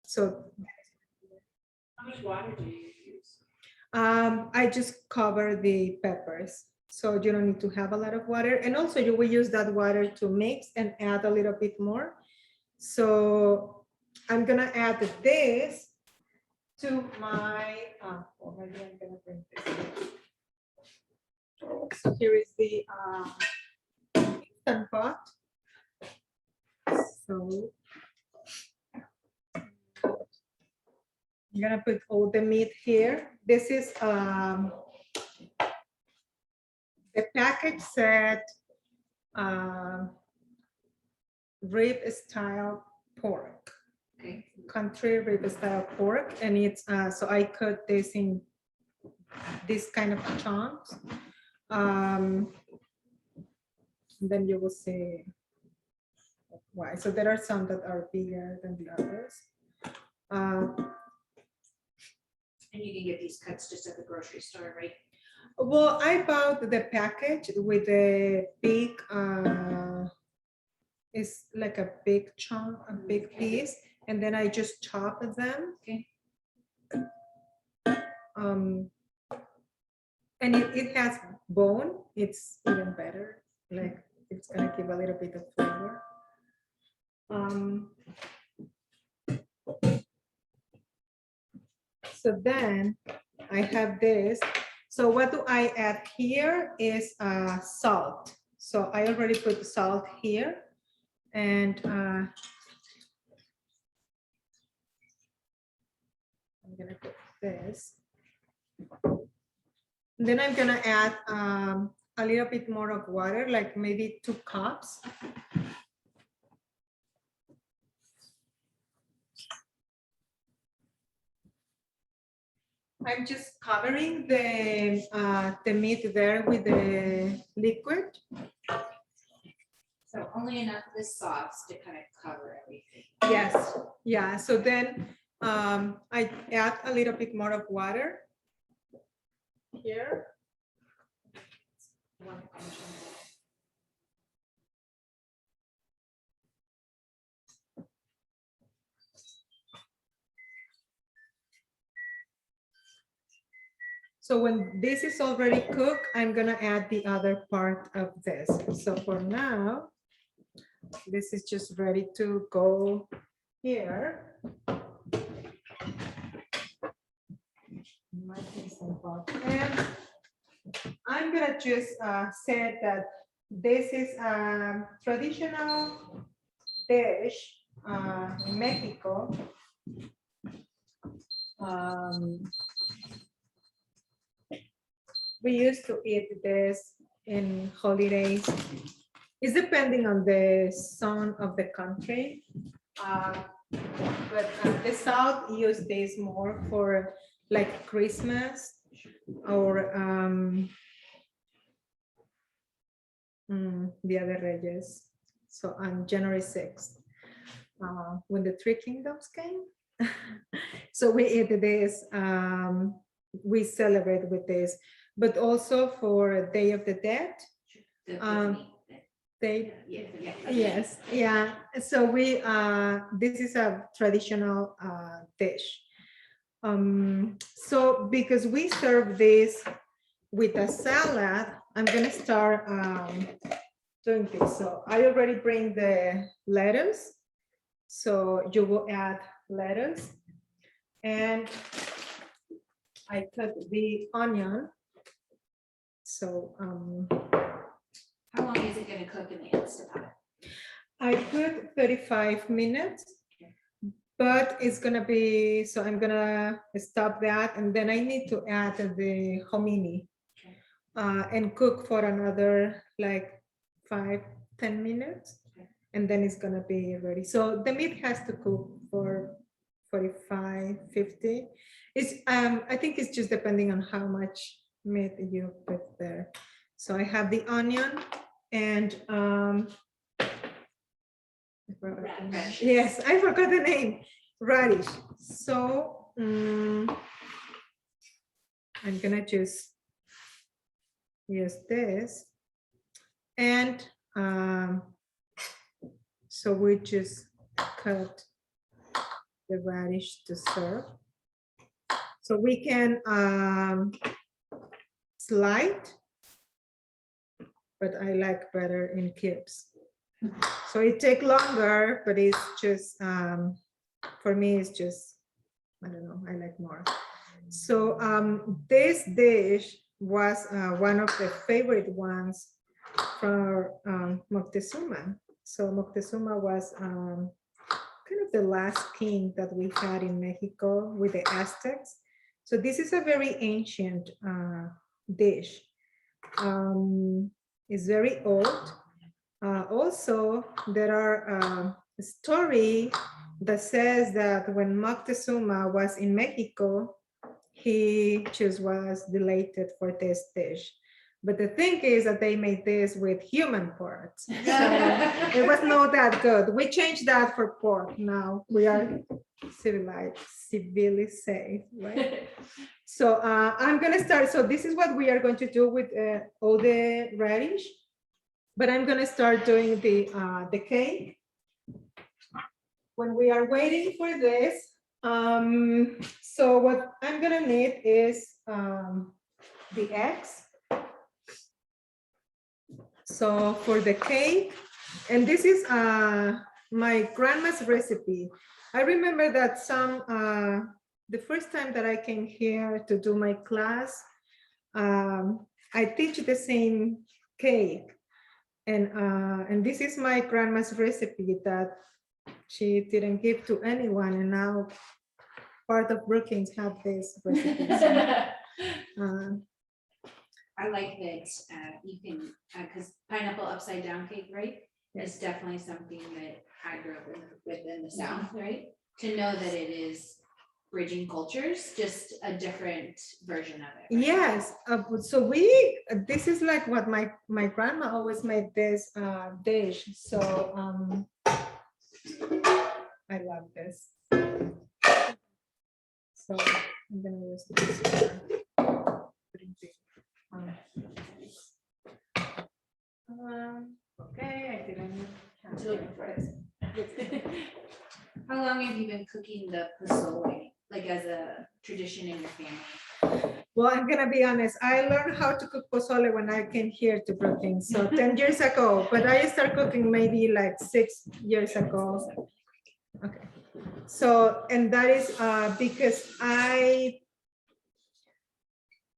So How much water do you use? I just cover the peppers. So you don't need to have a lot of water. And also you will use that water to mix and add a little bit more. So I'm gonna add this to my, oh, maybe I'm gonna bring this here. So here is the instant pot. So I'm gonna put all the meat here. This is the package said rib style pork. Okay. Country rib style pork, and it's so I cut this in this kind of chunks. Then you will see why. So there are some that are bigger than the others. And you can get these cuts just at the grocery store, right? Well, I bought the package with a big, it's like a big chunk, a big piece, and then I just chop them. Okay. And it has bone, it's even better. Like it's gonna give a little bit of flavor. So then I have this. So what do I add here is salt. So I already put salt here, and I'm gonna put this. Then I'm gonna add a little bit more of water, like maybe 2 cups. I'm just covering the meat there with the liquid. So only enough of the sauce to kind of cover everything. Yes, yeah. So then I add a little bit more of water here. So when this is already cooked, I'm gonna add the other part of this. So for now, this is just ready to go here. And I'm gonna just say that this is a traditional dish in Mexico. We used to eat this in holidays. It's depending on the zone of the country. But the South use this more for like Christmas or Dia de Reyes. So on January 6th, when the 3 kingdoms came. So we eat this, we celebrate with this, but also for Day of the Dead. Yes, yeah. So we this is a traditional dish. So because we serve this with a salad, I'm gonna start doing this. So I already bring the lettuce. So you will add lettuce, and I cut the onion. So how long is it going to cook in the Instant Pot? I put 35 minutes, but it's gonna be, so I'm gonna stop that, and then I need to add the hominy and cook for another like 5-10 minutes, and then it's gonna be ready. So the meat has to cook for 45-50. It's I think it's just depending on how much meat you put there. So I have the onion and yes, I forgot the name, radish. So I'm gonna just use this, and so we just cut the radish to serve. So we can slide, but I like better in cubes. So it take longer, but it's just, for me, it's just, I don't know, I like more. So this dish was one of the favorite ones for Moctezuma. So Moctezuma was kind of the last king that we had in Mexico with the Aztecs. So this is a very ancient dish. It's very old. Also, there are a story that says that when Moctezuma was in Mexico, he just was delighted for this dish. But the thing is that they made this with human parts. So it was not that good. We changed that for pork. Now we are civilly safe, right? So I'm gonna start. So this is what we are going to do with all the radish. But I'm gonna start doing the cake. When we are waiting for this, so what I'm gonna need is the eggs. So for the cake, and this is my grandma's recipe. I remember that the first time that I came here to do my class, I teach the same cake. And this is my grandma's recipe that she didn't give to anyone, and now part of Brookings have this recipe. So, I like that you can, because pineapple upside down cake, right? Is definitely something that I grew up with in the South, right? To know that it is bridging cultures, just a different version of it. Right? Yes, so this is like what my grandma always made this dish. So I love this. So I'm gonna use this for putting the, okay, I didn't have to look for it. How long have you been cooking the pozole, like as a tradition in your family? Well, I'm gonna be honest. I learned how to cook pozole when I came here to Brookings, so 10 years ago. But I started cooking maybe like 6 years ago. Okay. So, and that is because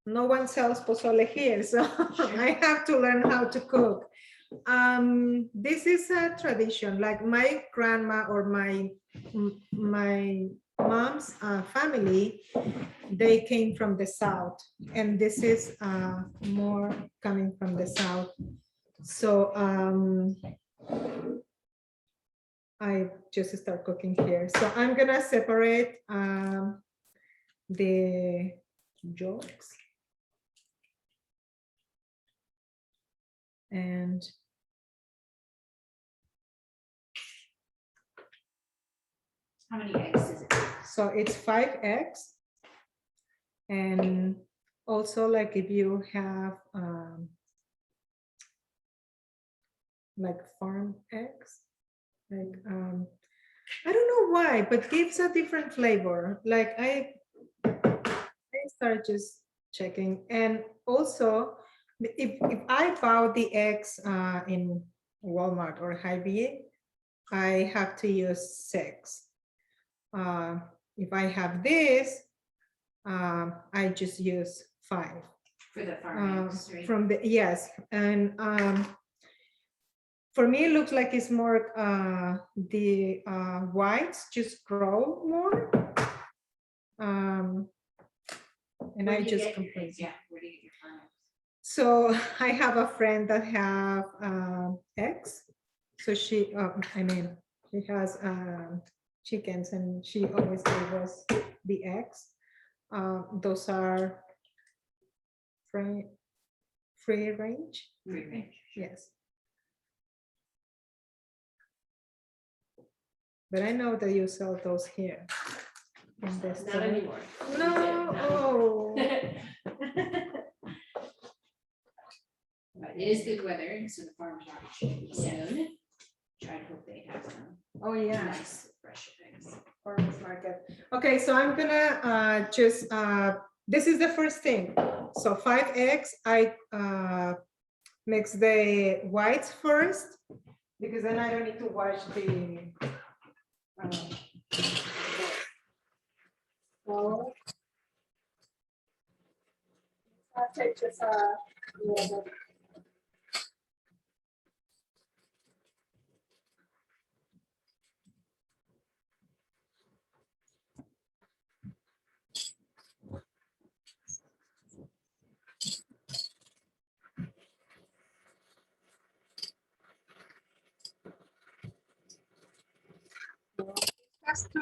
no one sells pozole here, so I have to learn how to cook. This is a tradition, like my grandma or my mom's family, they came from the South, and this is more coming from the South. So I just start cooking here. So I'm gonna separate the yolks. And how many eggs is it? So it's 5 eggs. And also, like if you have like farm eggs, like I don't know why, but gives a different flavor. Like I start just checking. And also, if I buy the eggs in Walmart or Hy-Vee, I have to use 6. If I have this, I just use 5. For the farm eggs, right? From the, yes. And for me, it looks like it's more the whites just grow more. And I just complete. Yeah, where do you get your farm eggs? So I have a friend that have eggs. So she, I mean, she has chickens, and she always gave us the eggs. Those are free range. Free range. Yes. But I know that you sell those here. In this Not anymore. No. Oh. But it is good weather, so the farmers are soon. Try to hope they have some Oh yeah. nice fresh eggs. farmer's market. Okay, so I'm gonna just, this is the first thing. So 5 eggs, I mix the whites first, because then I don't need to wash the, so I'll take just a little bit. Pesto.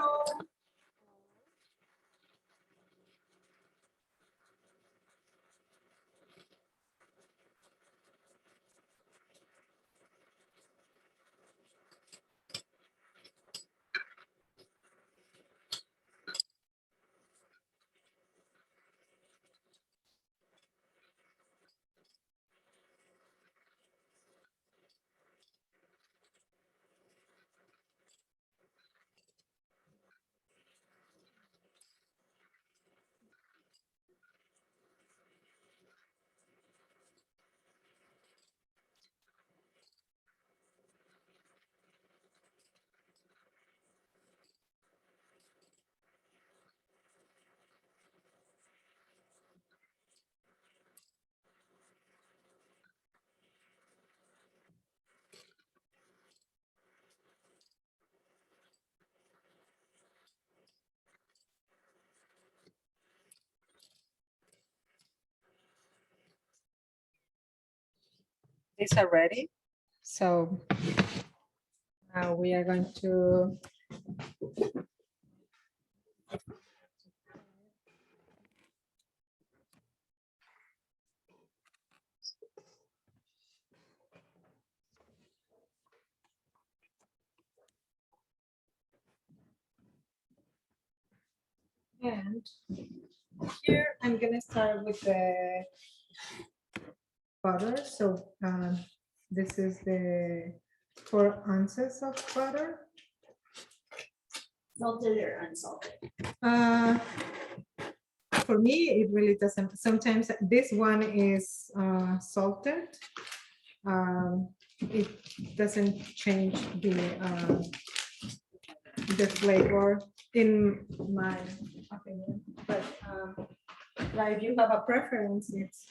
These are ready. So now we are going to and here I'm gonna start with the butter. So this is the 4 ounces of butter. Salted or unsalted? For me, it really doesn't. Sometimes this one is salted. It doesn't change the flavor in my opinion. But like if you have a preference, it's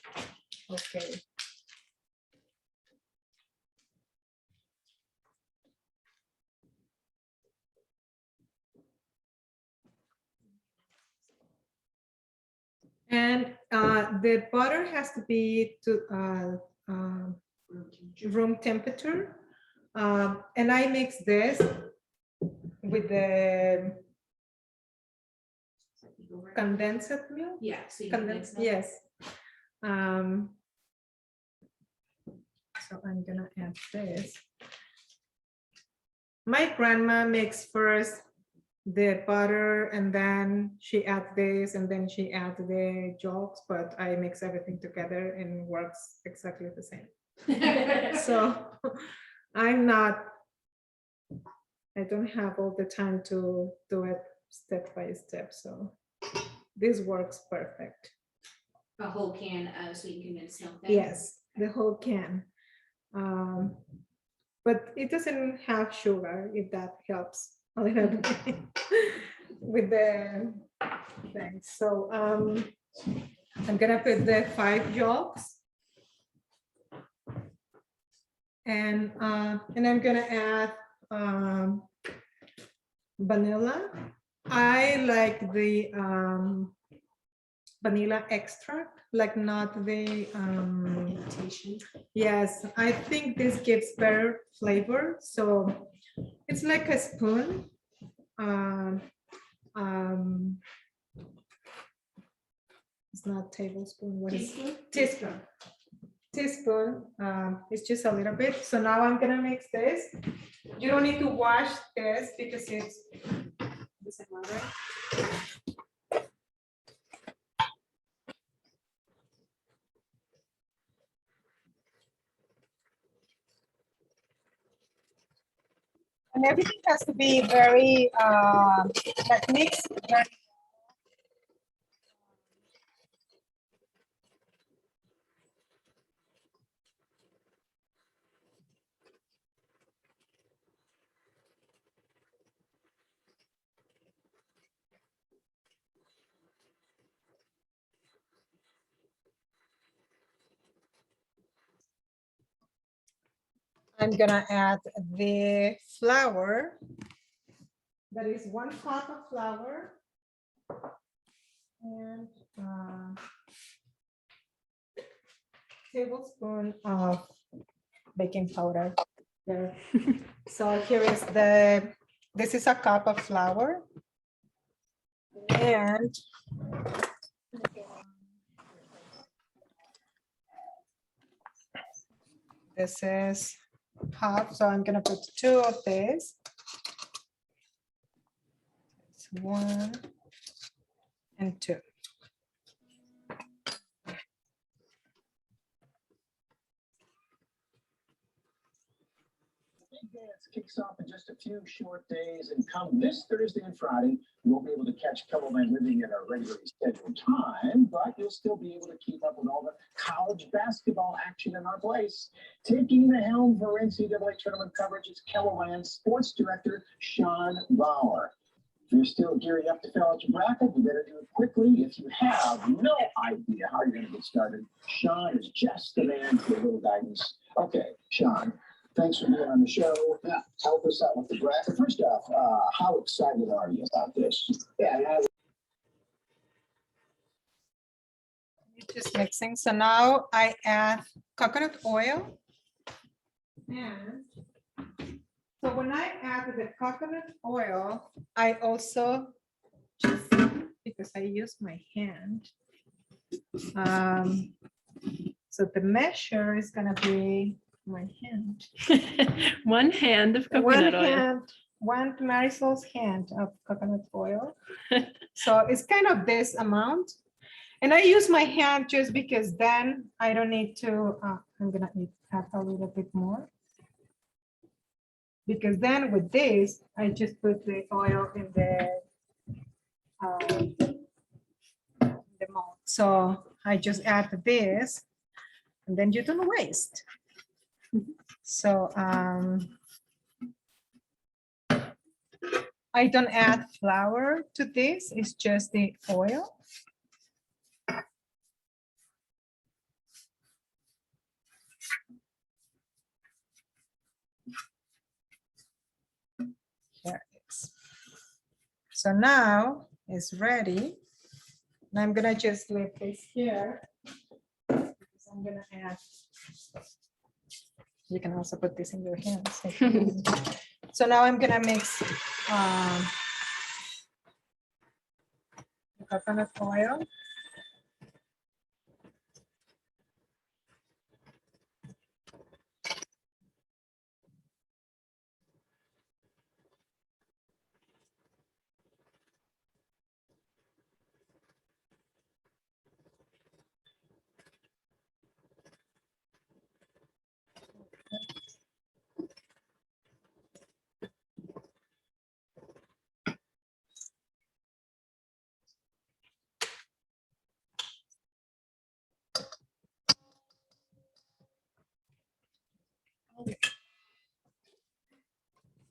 okay. And the butter has to be to room temperature. And I mix this with the condensed milk. Yeah, so you Condensed, mix them. yes. So I'm gonna add this. My grandma makes first the butter and then she adds this and then she adds the yolks, but I mix everything together and works exactly the same. So I don't have all the time to do it step by step. So this works perfect. A whole can of sweet condensed milk. then? Yes, the whole can. But it doesn't have sugar, if that helps a little bit with the thing. So I'm gonna put the 5 yolks. And I'm gonna add vanilla. I like the vanilla extract, like not the yes, I think this gives better flavor. So it's like a spoon. It's not tablespoon. What is teaspoon? Teaspoon. It's just a little bit. So now I'm gonna mix this. You don't need to wash this because it's doesn't matter. And everything has to be very, like mixed. I'm gonna add the flour. That is 1 cup of flour. And tablespoon of baking powder. There. So here is this is a cup of flour. And this is half, so I'm gonna put 2 of this. It's 1 and 2. Dance kicks off in just a few short days, and come this Thursday and Friday, you won't be able to catch Kettleman living at a regularly scheduled time, but you'll still be able to keep up with all the college basketball action in our place. Taking the helm for NCAA tournament coverage is Kettleman Sports Director Sean Bauer. If you're still gearing up to fill out your bracket, you better do it quickly. If you have no idea how you're going to get started, Sean is just the man for a little guidance. Okay, Sean. Thanks for being on the show. Yeah, help us out with the bracket. First off, how excited are you about this? Yeah, Just mixing. So now I add coconut oil. And so when I add the coconut oil, I also just, because I use my hand. So the measure is gonna be my hand. 1 hand of coconut oil. One Marisol's hand of coconut oil. So it's kind of this amount. And I use my hand just because then I don't need to, I'm gonna add a little bit more. Because then with this, I just put the oil in the mold. So I just add this and then you don't waste. So I don't add flour to this, it's just the oil. Here it is. So now it's ready. And I'm gonna just leave this here. Because I'm gonna add. You can also put this in your hands. So now I'm gonna mix the coconut oil.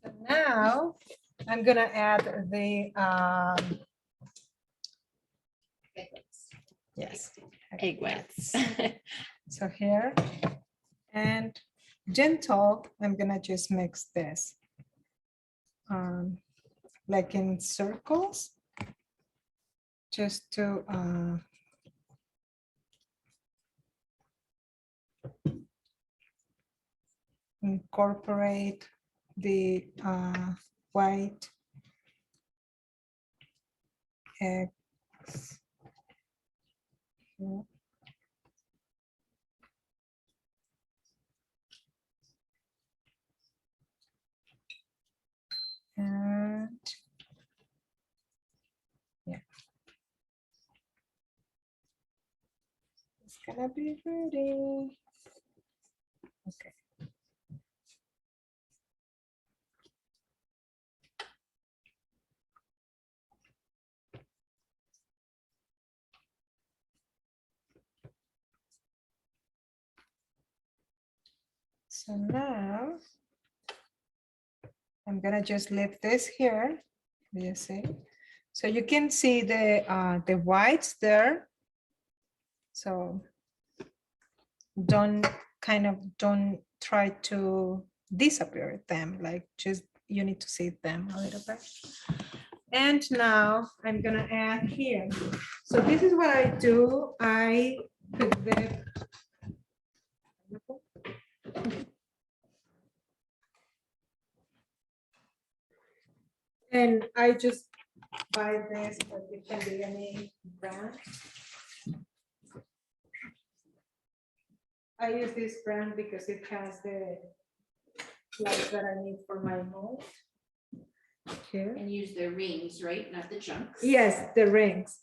So now I'm gonna add the yes, Egg whites. so here and gentle, I'm gonna just mix this like in circles, just to incorporate the white eggs. Here. And yeah, it's gonna be ready. Okay. So now I'm gonna just leave this here. You see, so you can see the whites there. So don't try to disappear them, like just you need to see them a little bit. And now I'm gonna add here. So this is what I do. I put the and I just buy this, but it can be any brand. I use this brand because it has the light that I need for my mold. Here. And use the rings, right? Not the chunks. Yes, the rings.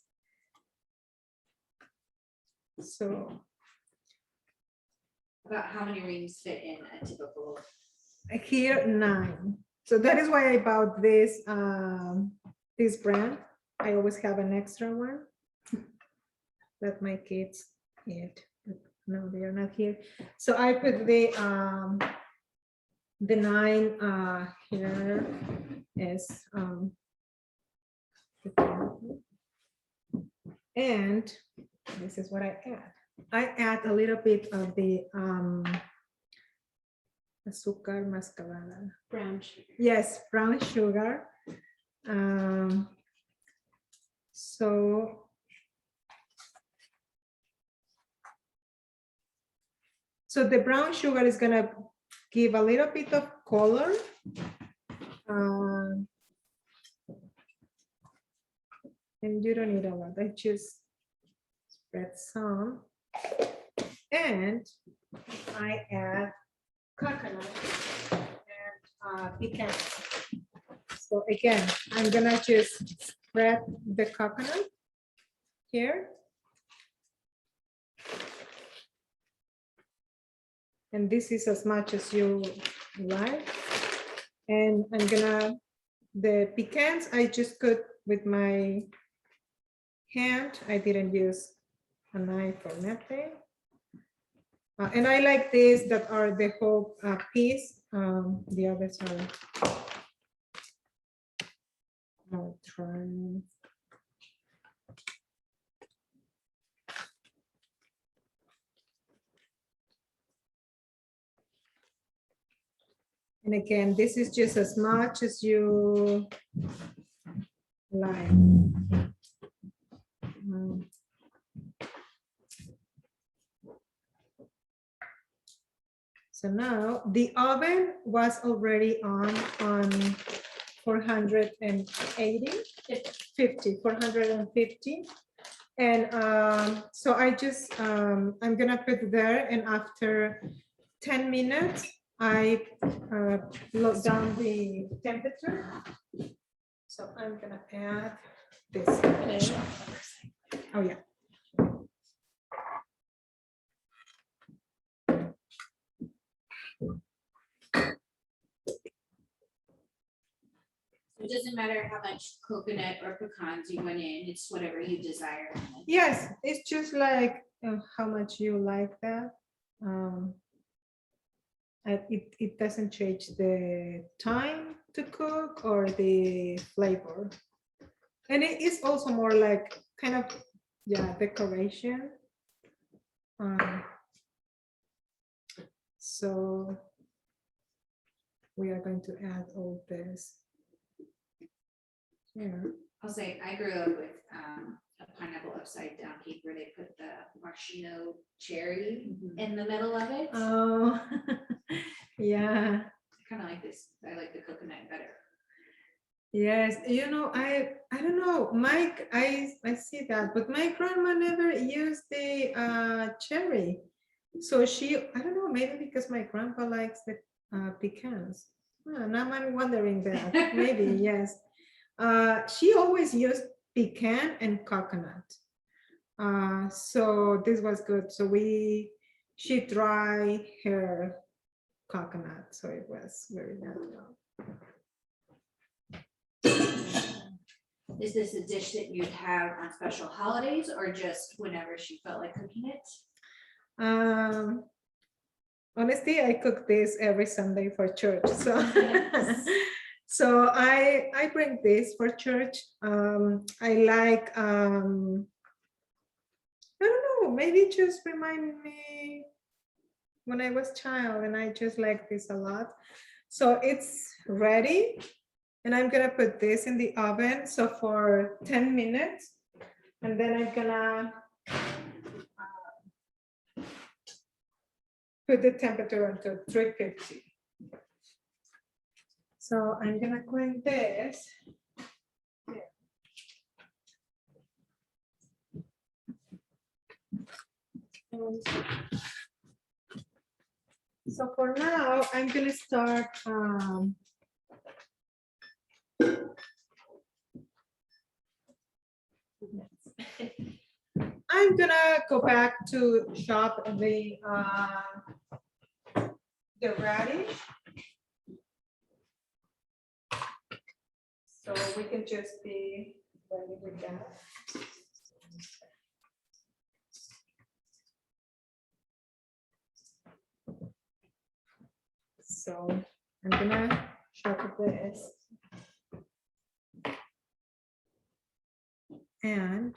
So About how many rings fit in a typical? here 9. So that is why I bought this this brand. I always have an extra one that my kids eat. But no, they are not here. So I put the 9 here is and this is what I add. I add a little bit of the azúcar mascabada. Brown sugar. Yes, brown sugar. So the brown sugar is gonna give a little bit of color. And you don't need a lot. I just spread some. And I add coconut and pecan. So again, I'm gonna just spread the coconut here. And this is as much as you like. And I'm gonna, the pecans, I just cut with my hand. I didn't use a knife or nothing. And I like these that are the whole piece. The others are, I'll try. And again, this is just as much as you like. So now the oven was already on 480, 450. And so I just, I'm gonna put there, and after 10 minutes, I lock down the temperature. So I'm gonna add this. Oh yeah. It doesn't matter how much coconut or pecans you went in, it's whatever you desire. Yes, it's just like how much you like that. It doesn't change the time to cook or the flavor. And it is also more like kind of, yeah, decoration. So we are going to add all this here. I'll say, I grew up with a pineapple upside down cake where they put the maraschino cherry in the middle of it. Oh, yeah. I kind of like this. I like the coconut better. Yes, you know, I don't know, Mike, I see that, but my grandma never used the cherry. So she, I don't know, maybe because my grandpa likes the pecans. Now I'm wondering that, maybe, yes. She always used pecan and coconut. So this was good. So she dried her coconut, so it was very natural. Is this a dish that you'd have on special holidays or just whenever she felt like cooking it? honestly, I cook this every Sunday for church. So, so I bring this for church. I like, I don't know, maybe it just remind me when I was child, and I just like this a lot. So it's ready, and I'm gonna put this in the oven. So for 10 minutes, and then I'm gonna put the temperature to 350. So I'm gonna clean this. So for now, I'm gonna start. I'm gonna go back to chop the radish. So we can just be ready with that. So I'm gonna chop this. And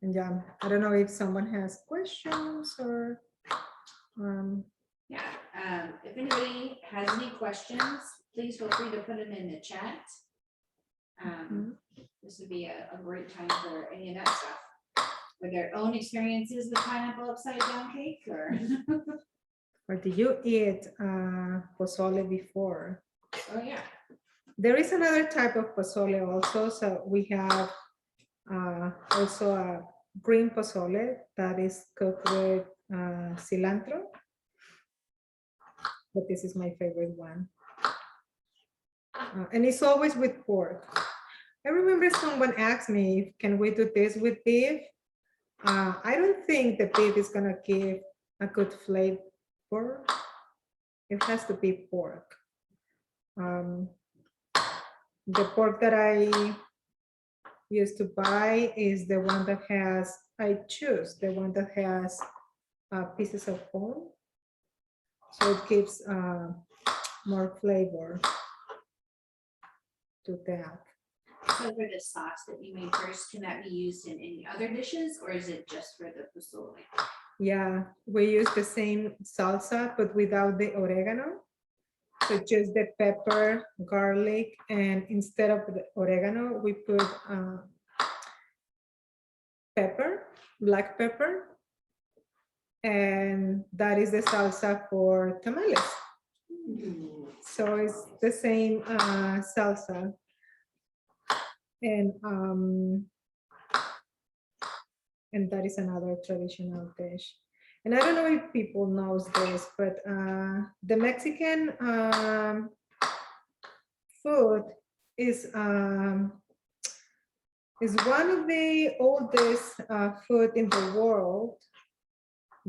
yeah, I don't know if someone has questions or Yeah, if anybody has any questions, please feel free to put them in the chat. This would be a great time for any of that stuff. With their own experiences with pineapple upside down cake or, or did you eat pozole before? oh yeah. There is another type of pozole also. So we have also a green pozole that is cooked with cilantro. But this is my favorite one. And it's always with pork. I remember someone asked me, can we do this with beef? I don't think the beef is gonna give a good flavor. It has to be pork. The pork that I used to buy is the one that has, I choose the one that has pieces of bone. So it gives more flavor to that. So for the sauce that you made first, can that be used in any other dishes or is it just for the pozole? Yeah, we use the same salsa, but without the oregano. So just the pepper, garlic, and instead of the oregano, we put pepper, black pepper. And that is the salsa for tamales. So it's the same salsa. And that is another traditional dish. And I don't know if people knows this, but the Mexican food is one of the oldest food in the world,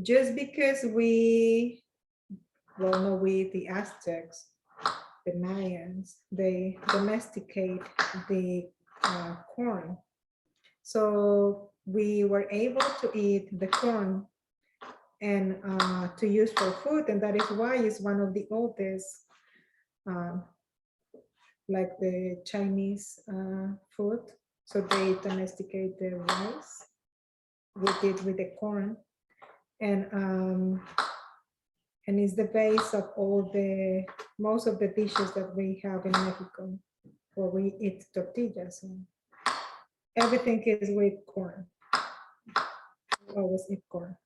just because we, well, no, we, the Aztecs, the Mayans, they domesticate the corn. So we were able to eat the corn and to use for food, and that is why it's one of the oldest, like the Chinese food. So they domesticate the rice with it with the corn, and it's the base of all the most of the dishes that we have in Mexico, where we eat tortillas. And everything is with corn. We always eat corn.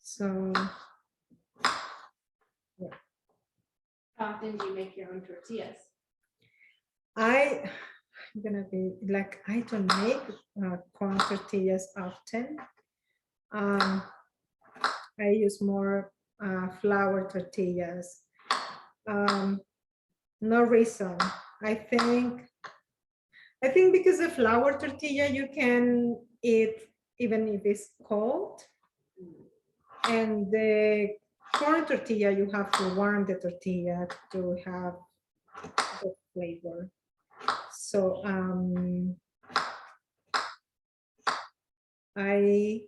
So How often do you make your own tortillas? I'm gonna be like, I don't make corn tortillas often. I use more flour tortillas. No reason. I think because the flour tortilla you can eat even if it's cold, and the corn tortilla you have to warm the tortilla to have the flavor. So I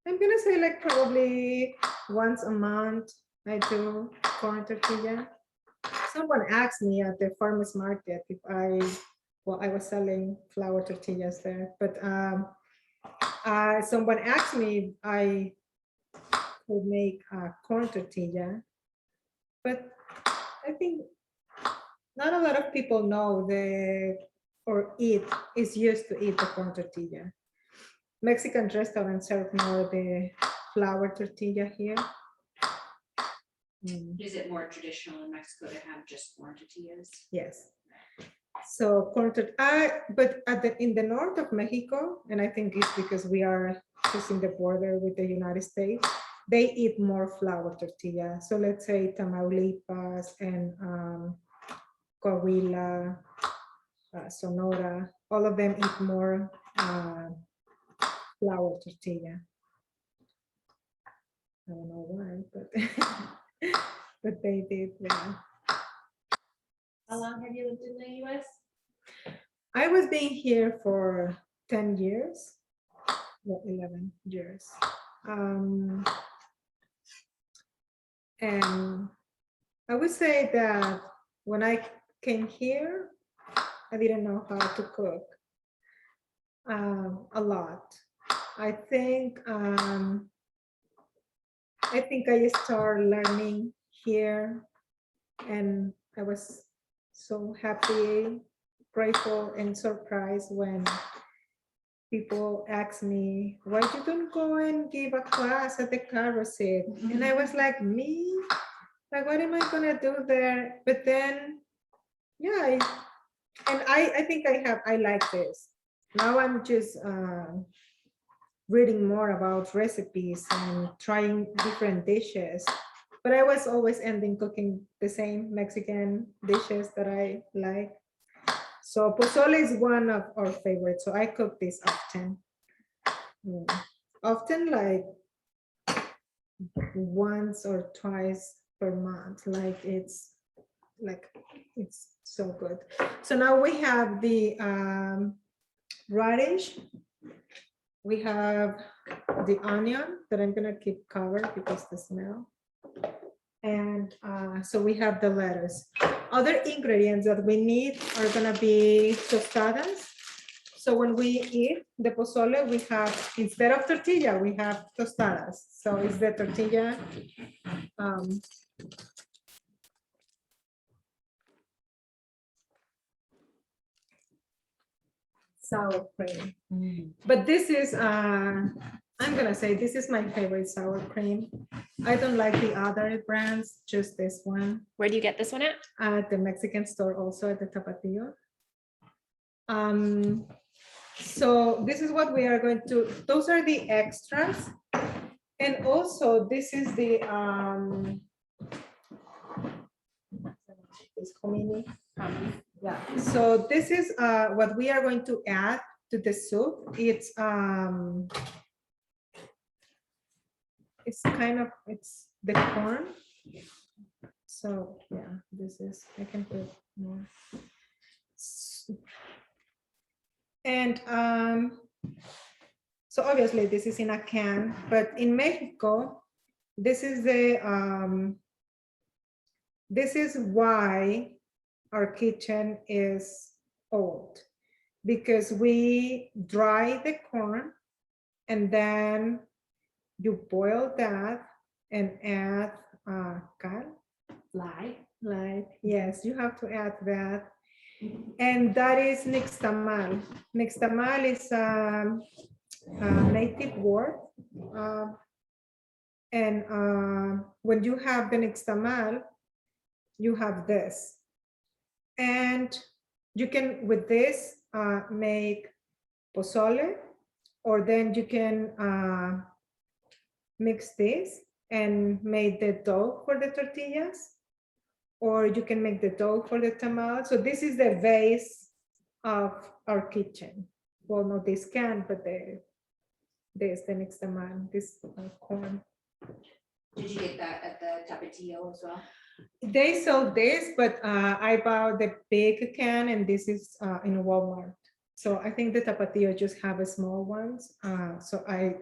I'm gonna say like probably once a month I do corn tortilla. Someone asked me at the farmer's market if I was selling flour tortillas there, but someone asked me if I could make a corn tortilla, but I think not a lot of people know is used to eat the corn tortilla. Mexican restaurants serve more the flour tortilla here. Is it more traditional in Mexico to have just corn tortillas? Yes. So but in the north of Mexico, and I think it's because we are just in the border with the United States, they eat more flour tortilla. So let's say Tamaulipas and Coahuila, Sonora, all of them eat more flour tortilla. I don't know why, but but they did. Yeah. How long have you lived in the US? I was being here for 10 years, well, 11 years. And I would say that when I came here, I didn't know how to cook a lot. I think I started learning here, and I was so happy, grateful, and surprised when people ask me, why you don't go and give a class at the carousel? And I was like, me? Like, what am I gonna do there? But then, yeah, I think I like this. Now I'm just reading more about recipes and trying different dishes. But I was always ending cooking the same Mexican dishes that I like. So pozole is one of our favorites. So I cook this often. Often like once or twice per month. It's so good. So now we have the radish. We have the onion that I'm gonna keep covered because the smell. And so we have the lettuce. Other ingredients that we need are gonna be tostadas. So when we eat the pozole, we have, instead of tortilla, we have tostadas. So it's the tortilla. Sour cream. But this is, I'm gonna say this is my favorite sour cream. I don't like the other brands, just this one. Where do you get this one at? At the Mexican store, also at the Tapatio. So this is what we are going to, those are the extras. And also this is the, yeah. So this is what we are going to add to the soup. It's the corn. So yeah, this is, I can put more. And so obviously this is in a can, but in Mexico, this is why our kitchen is old, because we dry the corn and then you boil that and add cal. Yes, you have to add that. And that is nixtamal. Nixtamal is a native word. And when you have the nixtamal, you have this. And you can, with this, make pozole, or then you can mix this and make the dough for the tortillas, or you can make the dough for the tamal. So this is the base of our kitchen. Well, not this can, but this, the nixtamal, this corn. Did you get that at the Tapatio as well? They sell this, but I bought the big can, and this is in Walmart. So I think the Tapatio just have a small ones. So I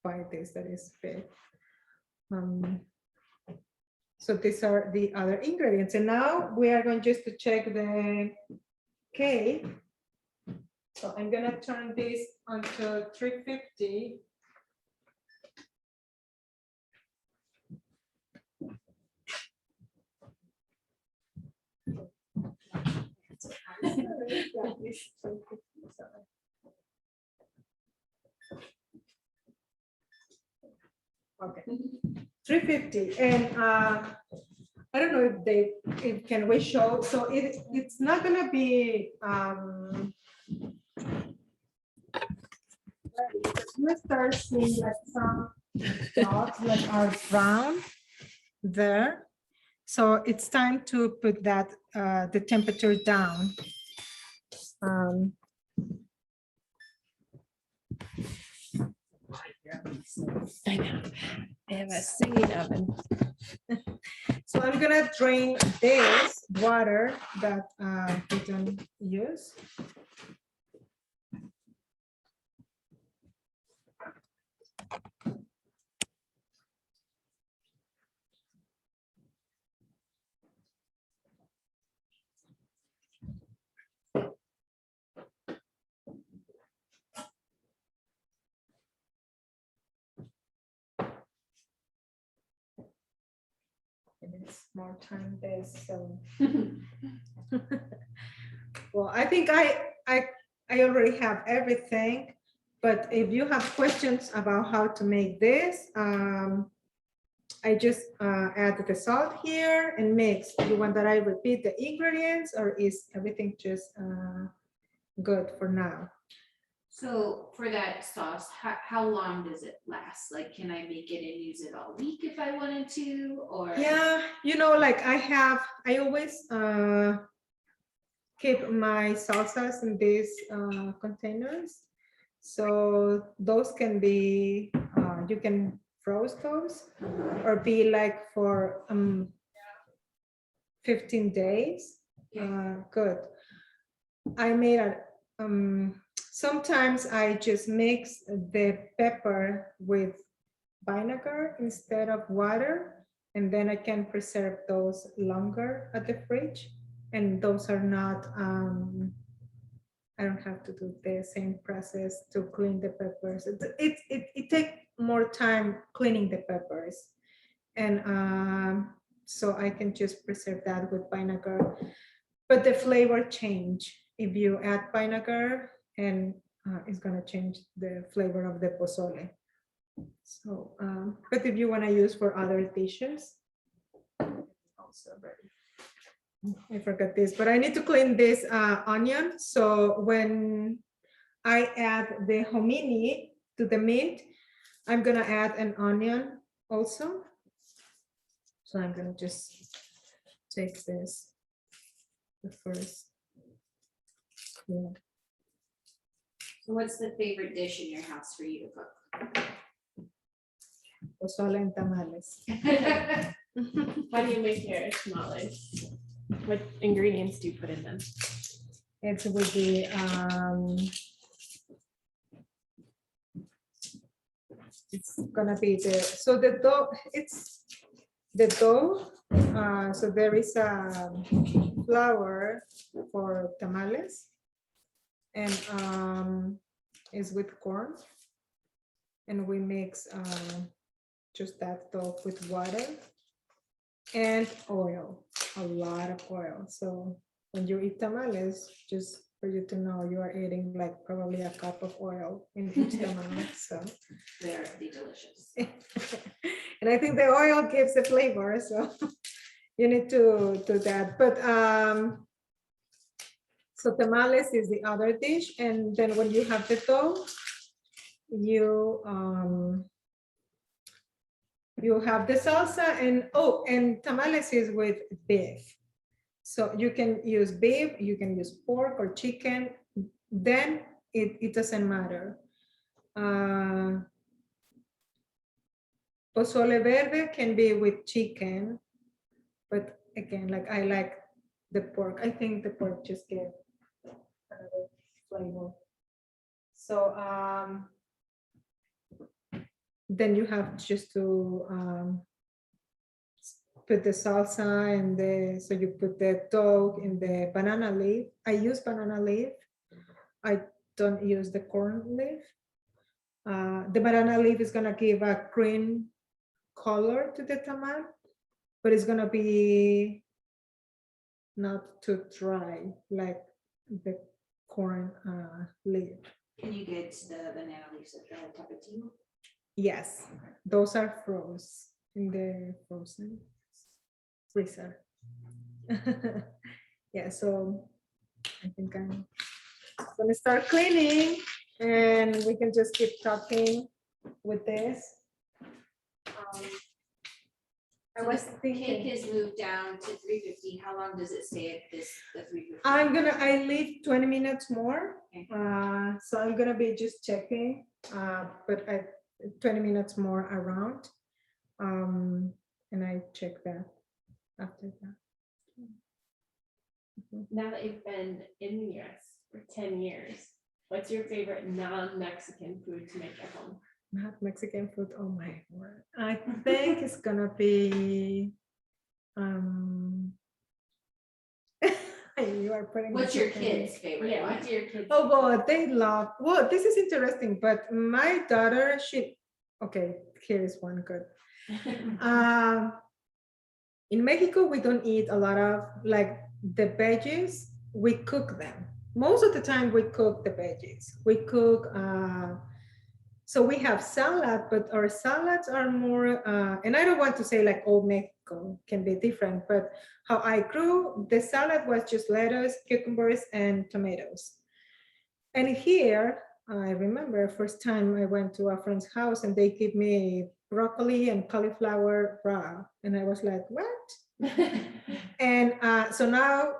buy this that is big. So these are the other ingredients. And now we are going just to check the cake. So I'm gonna turn this onto 350. Okay, 350, and I don't know if can we show, so it's not gonna be let's start seeing like some dots that are brown there. So it's time to put that the temperature down. I know. They have a singing oven. So I'm gonna drain this water that we don't use. It's more time based, so. Well, I think I already have everything, but if you have questions about how to make this, I just add the salt here and mix. Do you want that I repeat the ingredients, or is everything just good for now? So for that sauce, how long does it last? Like, can I make it and use it all week if I wanted to, or? Yeah, like I always keep my salsas in these containers. So those can be, you can froze those or be like for 15 days. Good. I made a, sometimes I just mix the pepper with vinegar instead of water, and then I can preserve those longer at the fridge. And those are not, I don't have to do the same process to clean the peppers. It takes more time cleaning the peppers. And so I can just preserve that with vinegar. But the flavor change if you add vinegar, and it's gonna change the flavor of the pozole. So, but if you wanna use for other dishes, also ready. I forgot this, but I need to clean this onion. So when I add the hominy to the meat, I'm gonna add an onion also. So I'm gonna just take this, the first. Yeah. So what's the favorite dish in your house for you to cook? Pozole and tamales. How do you make your tamales? What ingredients do you put in them? It would be it's gonna be the dough, it's the dough. So there is a flour for tamales, and it's with corn, and we mix just that dough with water and oil, a lot of oil. So when you eat tamales, just for you to know, you are eating like probably a cup of oil in each tamale. So They're delicious. and I think the oil gives the flavor, so you need to do that. But so tamales is the other dish, and then when you have the dough, you have the salsa, and tamales is with beef. So you can use beef, you can use pork or chicken, then it doesn't matter. Pozole verde can be with chicken, but again, like I like the pork. I think the pork just gives another flavor. So then you have just to put the salsa and so you put the dough in the banana leaf. I use banana leaf. I don't use the corn leaf. The banana leaf is gonna give a green color to the tamal, but it's gonna be not too dry like the corn leaf. Can you get the banana leaves at the tapatio? Yes, those are frozen in the frozen freezer. Yeah, so I think I'm gonna start cleaning and we can just keep talking with this. I So was the Cake thinking, is moved down to 350. How long does it stay at the 350? I leave 20 minutes more. Okay. So I'm gonna be just checking, but 20 minutes more around. And I check that after that. Now that you've been in the US for 10 years, what's your favorite non-Mexican food to make at home? Not Mexican food, oh my word. I think it's gonna be, you are putting. What's me your to- kid's favorite Yeah, one? what's your kids? Oh, well, they love, well, this is interesting, but my daughter, okay, here is one good. In Mexico, we don't eat a lot of like the veggies, we cook them. Most of the time we cook the veggies. We cook, so we have salad, but our salads are more, and I don't want to say like old Mexico can be different, but how I grew, the salad was just lettuce, cucumbers, and tomatoes. And here, I remember first time I went to a friend's house and they gave me broccoli and cauliflower raw. And I was like, what? And so now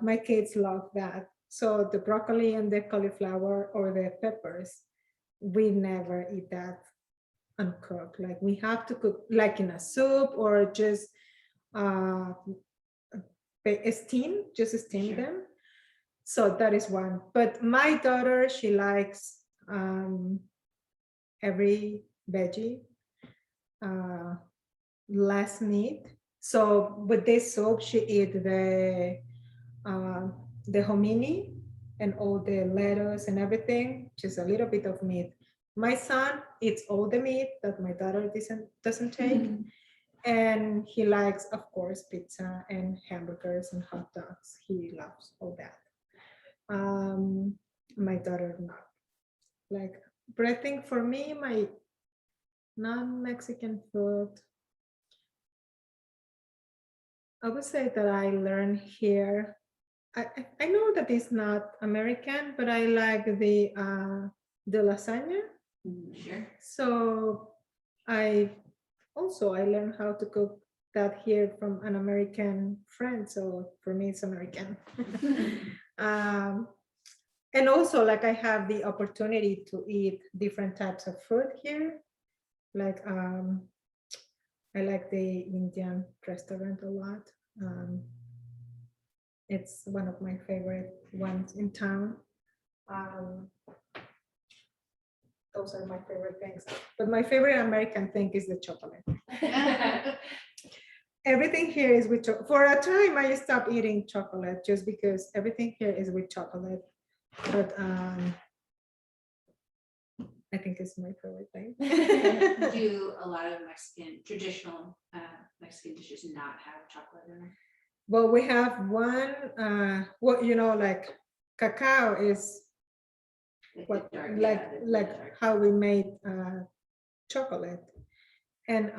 my kids love that. So the broccoli and the cauliflower or the peppers, we never eat that uncooked. Like we have to cook like in a soup or just steam, just steam Sure. them. So that is one. But my daughter, she likes every veggie, less meat. So with this soup, she eat the hominy and all the lettuce and everything, just a little bit of meat. My son eats all the meat that my daughter doesn't take. And he likes, of course, pizza and hamburgers and hot dogs. He loves all that. My daughter not. Like, but I think for me, my non-Mexican food, I would say that I learned here. I know that it's not American, but I like the lasagna. Sure. So I learned how to cook that here from an American friend. So for me, it's American. And also, like, I have the opportunity to eat different types of food here. Like, I like the Indian restaurant a lot. It's one of my favorite ones in town. Those are my favorite things. But my favorite American thing is the chocolate. Everything here is with chocolate. For a time, I stopped eating chocolate just because everything here is with chocolate. But I think it's my favorite thing. do a lot of traditional Mexican dishes not have chocolate in them? Well, we have one, like cacao is what, the dark, like dark. how we made chocolate. And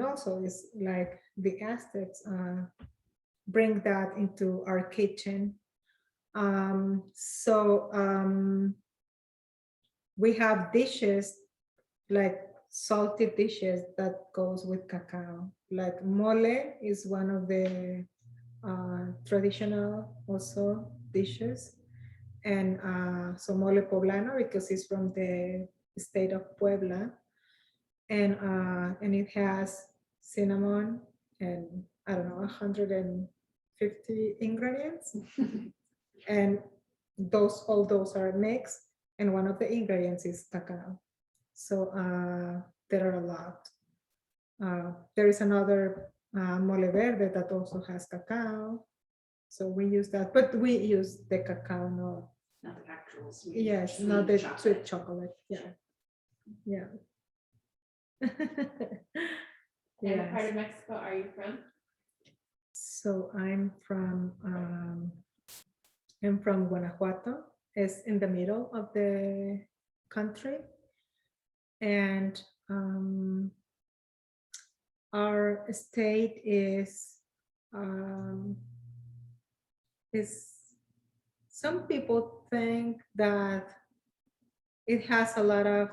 also it's like the Aztecs bring that into our kitchen. We have dishes like salty dishes that goes with cacao. Like mole is one of the traditional also dishes. And so mole poblano because it's from the state of Puebla. And it has cinnamon and I don't know, 150 ingredients. And all those are mixed. And one of the ingredients is cacao. So there are a lot. There is another mole verde that also has cacao. So we use that, but we use the cacao, Not the actual sweet. yes, not the sweet chocolate. Yeah. Yeah. And what part Yes. of Mexico are you from? So I'm from Guanajuato. It's in the middle of the country. And our state is some people think that it has a lot of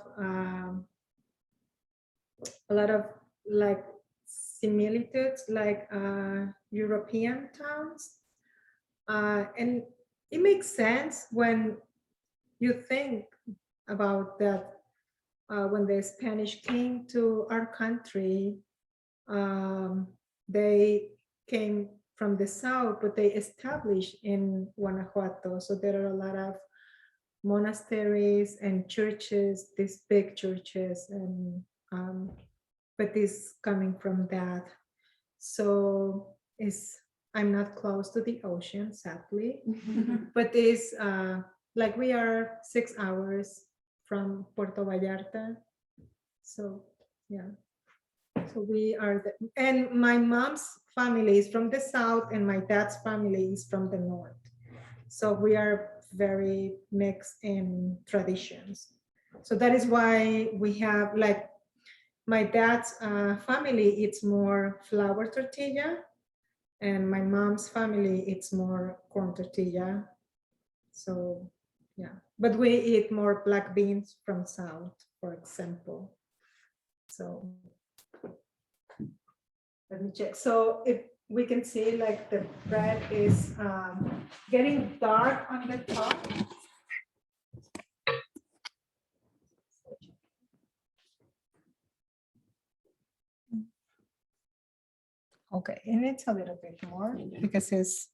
like similitudes like European towns. And it makes sense when you think about that. When the Spanish came to our country, they came from the south, but they established in Guanajuato. So there are a lot of monasteries and churches, these big churches, and but this coming from that. So I'm not close to the ocean, sadly, but it's like we are 6 hours from Puerto Vallarta. So yeah. So we are and my mom's family is from the south and my dad's family is from the north. So we are very mixed in traditions. So that is why we have like my dad's family, it's more flour tortilla, and my mom's family, it's more corn tortilla. So yeah, but we eat more black beans from south, for example. So let me check. So if we can see like the bread is getting dark on the top. Okay, and it's a little bit more because it's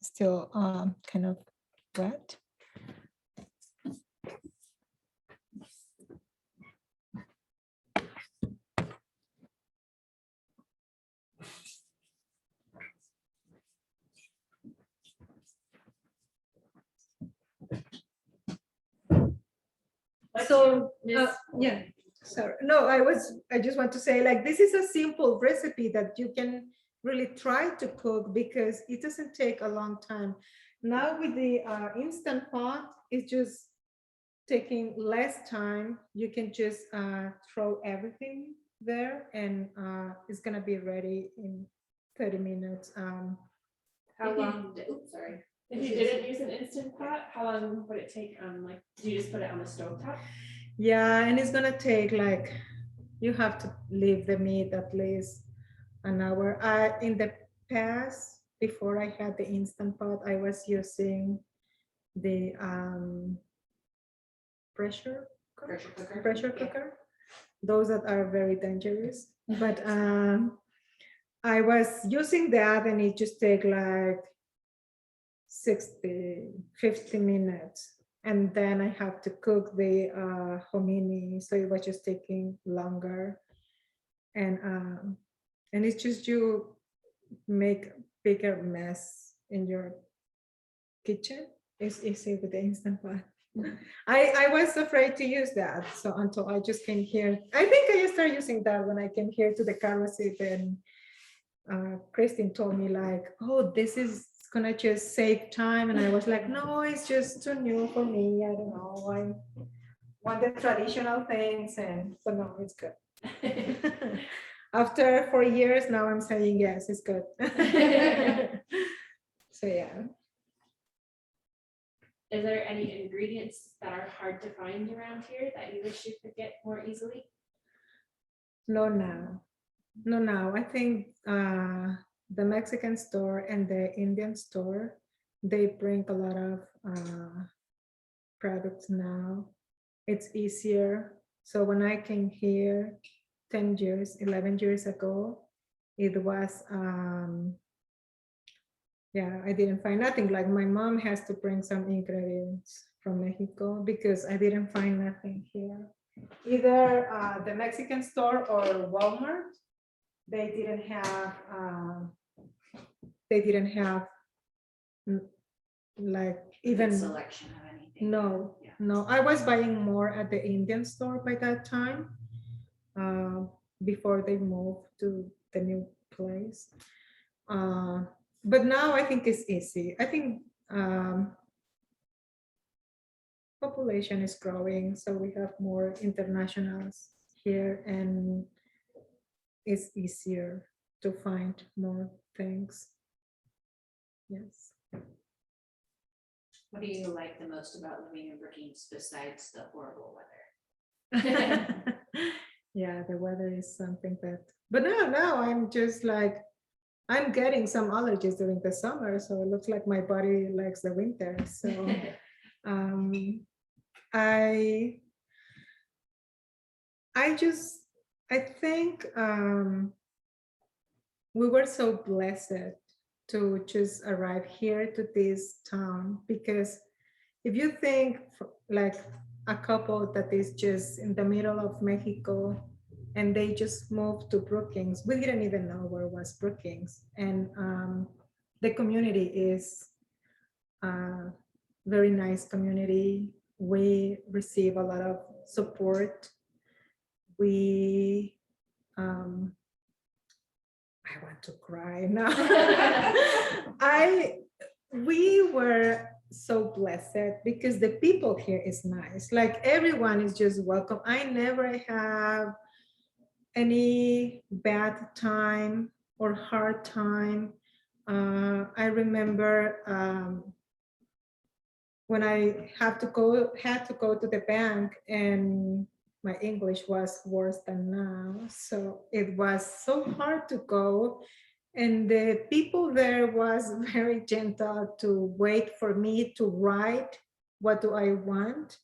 still kind of wet. So yeah, sorry. No, I just want to say like this is a simple recipe that you can really try to cook because it doesn't take a long time. Now with the instant pot, it's just taking less time. You can just throw everything there and it's gonna be ready in 30 minutes. How long, oops, sorry. If you didn't use an instant pot, how long would it take on like, do you just put it on the stove top? Yeah, and it's gonna take like, you have to leave the meat at least an hour. In the past, before I had the instant pot, I was using the pressure cooker. Those that are very dangerous. But I was using that and it just take like 50 minutes. And then I have to cook the hominy. So it was just taking longer. And it's just you make a bigger mess in your kitchen. It's easy with the instant pot. I was afraid to use that. So until I just came here, I think I started using that when I came here to the car receipt and Christine told me like, oh, this is gonna just save time. And I was like, no, it's just too new for me. I don't know. I want the traditional things and but no, it's good. After 4 years, now I'm saying yes, it's good. So yeah. Is there any ingredients that are hard to find around here that you wish you could get more easily? No, now. No, now. I think the Mexican store and the Indian store, they bring a lot of products now. It's easier. So when I came here 10 years, 11 years ago, it was, yeah, I didn't find nothing. Like my mom has to bring some ingredients from Mexico because I didn't find nothing here. either the Mexican store or Walmart. They didn't have mm, like Even even selection of anything. no, Yeah. no. I was buying more at the Indian store by that time, before they moved to the new place. Uh, but now I think it's easy. I think population is growing, so we have more internationals here, and it's easier to find more things. Yes. What do you like the most about living in Brookings besides the horrible weather? Yeah, the weather is something that, but now I'm just like, I'm getting some allergies during the summer, so it looks like my body likes the winter. So um, I I think we were so blessed to just arrive here to this town, because if you think like a couple that is just in the middle of Mexico and they just moved to Brookings, we didn't even know where was Brookings. And the community is a very nice community. We receive a lot of support. We, I want to cry now. We were so blessed because the people here is nice. Like everyone is just welcome. I never have any bad time or hard time. I remember when I had to go to the bank, and my English was worse than now. So it was so hard to go. And the people there was very gentle to wait for me to write what do I want.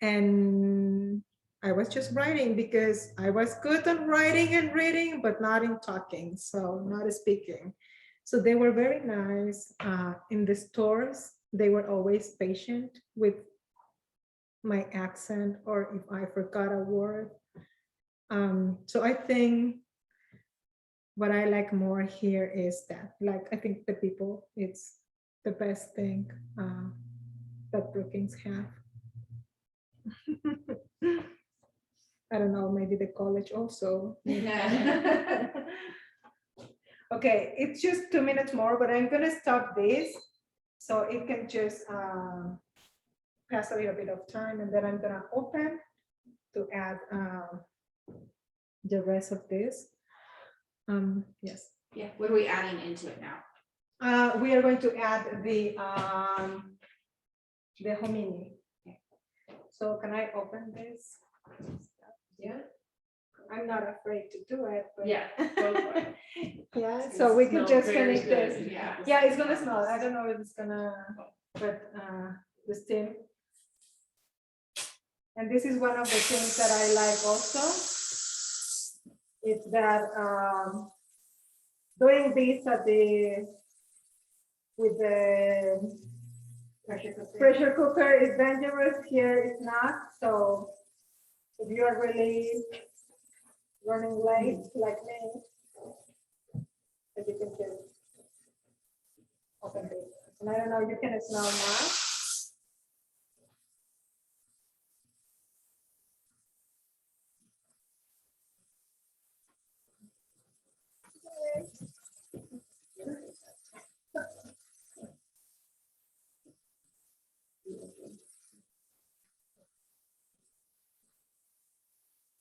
And I was just writing because I was good at writing and reading, but not in talking, so not speaking. So they were very nice. In the stores, they were always patient with my accent or if I forgot a word. So I think what I like more here is that, like, I think the people, it's the best thing that Brookings have. I don't know, maybe the college also. Okay, it's just 2 minutes more, but I'm gonna stop this so it can just pass a little bit of time, and then I'm gonna open to add the rest of this. Yes. Yeah, what are we adding into it now? We are going to add the hominy. So can I open this? Yeah. I'm not afraid to do it, but Yeah, go for it. yeah, It's so gonna we can smell just very finish this. good. Yeah. Yeah, it's gonna smell. I don't know if it's gonna, but the steam. And this is one of the things that I like also. Is that doing this at with the pressure cooker is dangerous. Here it's not. So if you are really running late like me, as you can just open this. And I don't know, you can smell now.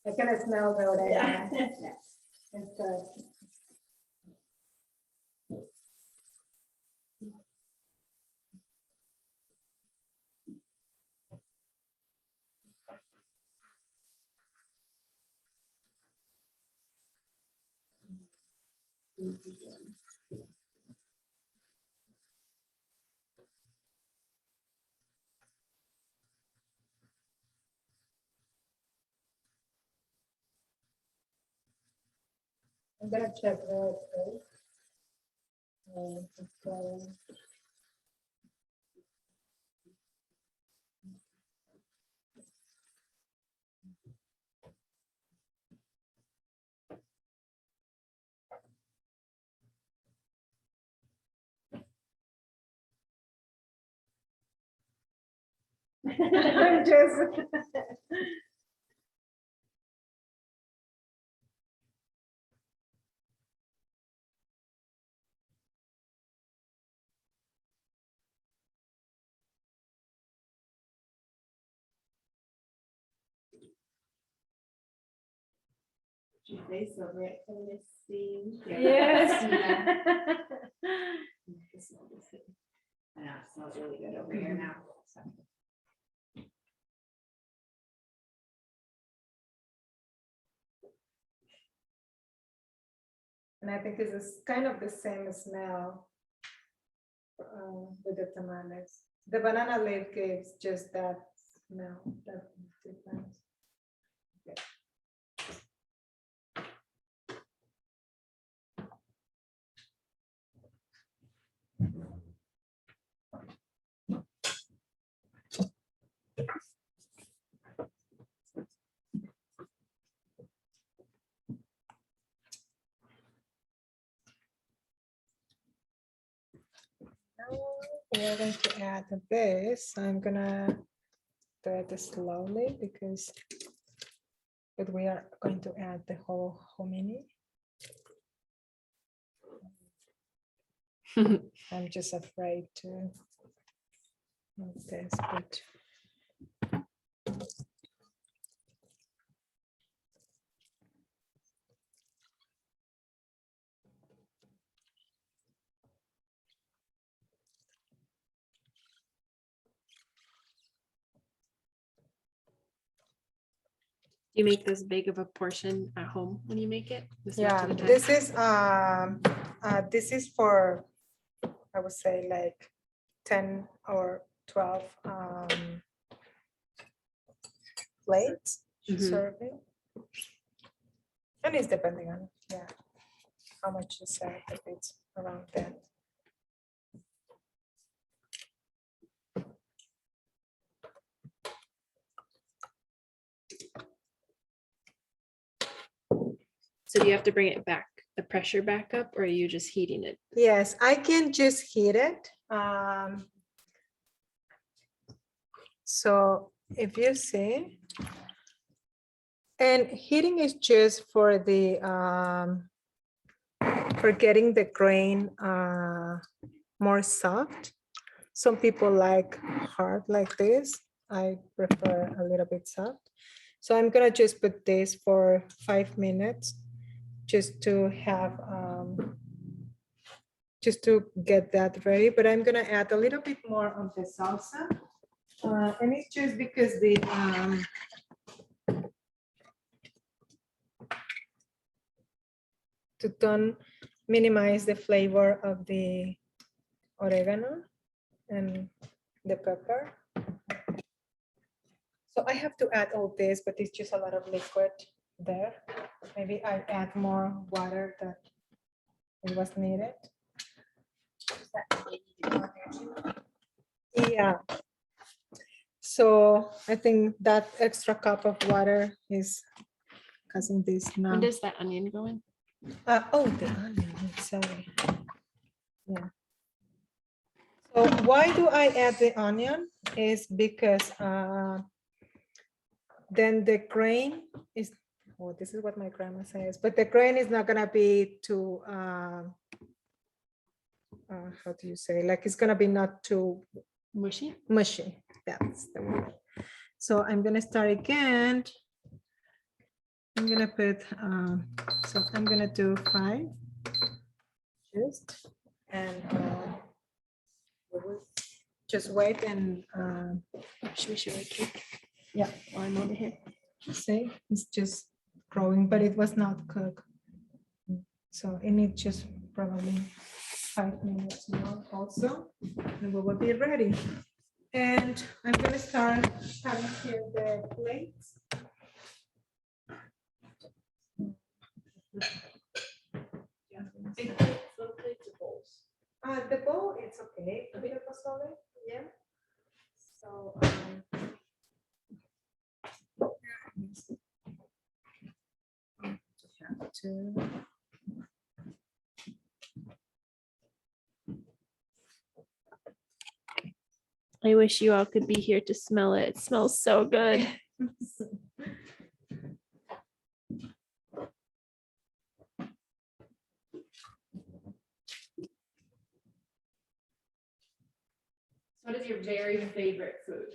I can smell the oregano. It's, I'm gonna check that. Just- Your face over it, can you see? Yes. It smells good. I know, it smells really good over here now. So. And I think it's kind of the same smell with the tamales. The banana leaf gives just that smell, that difference. We are going to add this. I'm gonna do it slowly because but we are going to add the whole hominy. I'm just afraid to make this, but You make this big of a portion at home when you make it? This much yeah, at a time? this is for, I would say like 10 or 12 plates Mhm. serving. And it's depending on, yeah, how much you serve, if it's around that. So do you have to bring it back, the pressure back up, or are you just heating it? Yes, I can just heat it. So if you see, and heating is just for the for getting the grain more soft. Some people like hard like this. I prefer a little bit soft. So I'm gonna just put this for 5 minutes just to have just to get that ready, but I'm gonna add a little bit more of the salsa. And it's just because the to don't minimize the flavor of the oregano and the pepper. So I have to add all this, but it's just a lot of liquid there. Maybe I add more water that it was needed. Yeah. So I think that extra cup of water is causing this now. When does that onion go in? Oh, the onion, sorry. Yeah. So why do I add the onion? Is because then the grain is, oh, this is what my grandma says, but the grain is not gonna be too, how do you say, like it's gonna be not too Mushy? mushy. That's the word. So I'm gonna start again. I'm gonna put, so I'm gonna do 5, just, and we will just wait and Should we show a cake? yeah, While I'm over here. see, it's just growing, but it was not cooked. So it needs just probably 5 minutes more also, and we will be ready. And I'm gonna start having here the plates. Big plates, little plates, or bowls? The bowl, it's okay. A bit of pozole, yeah. So, have to. I wish you all could be here to smell it. It smells so good. What is your very favorite food?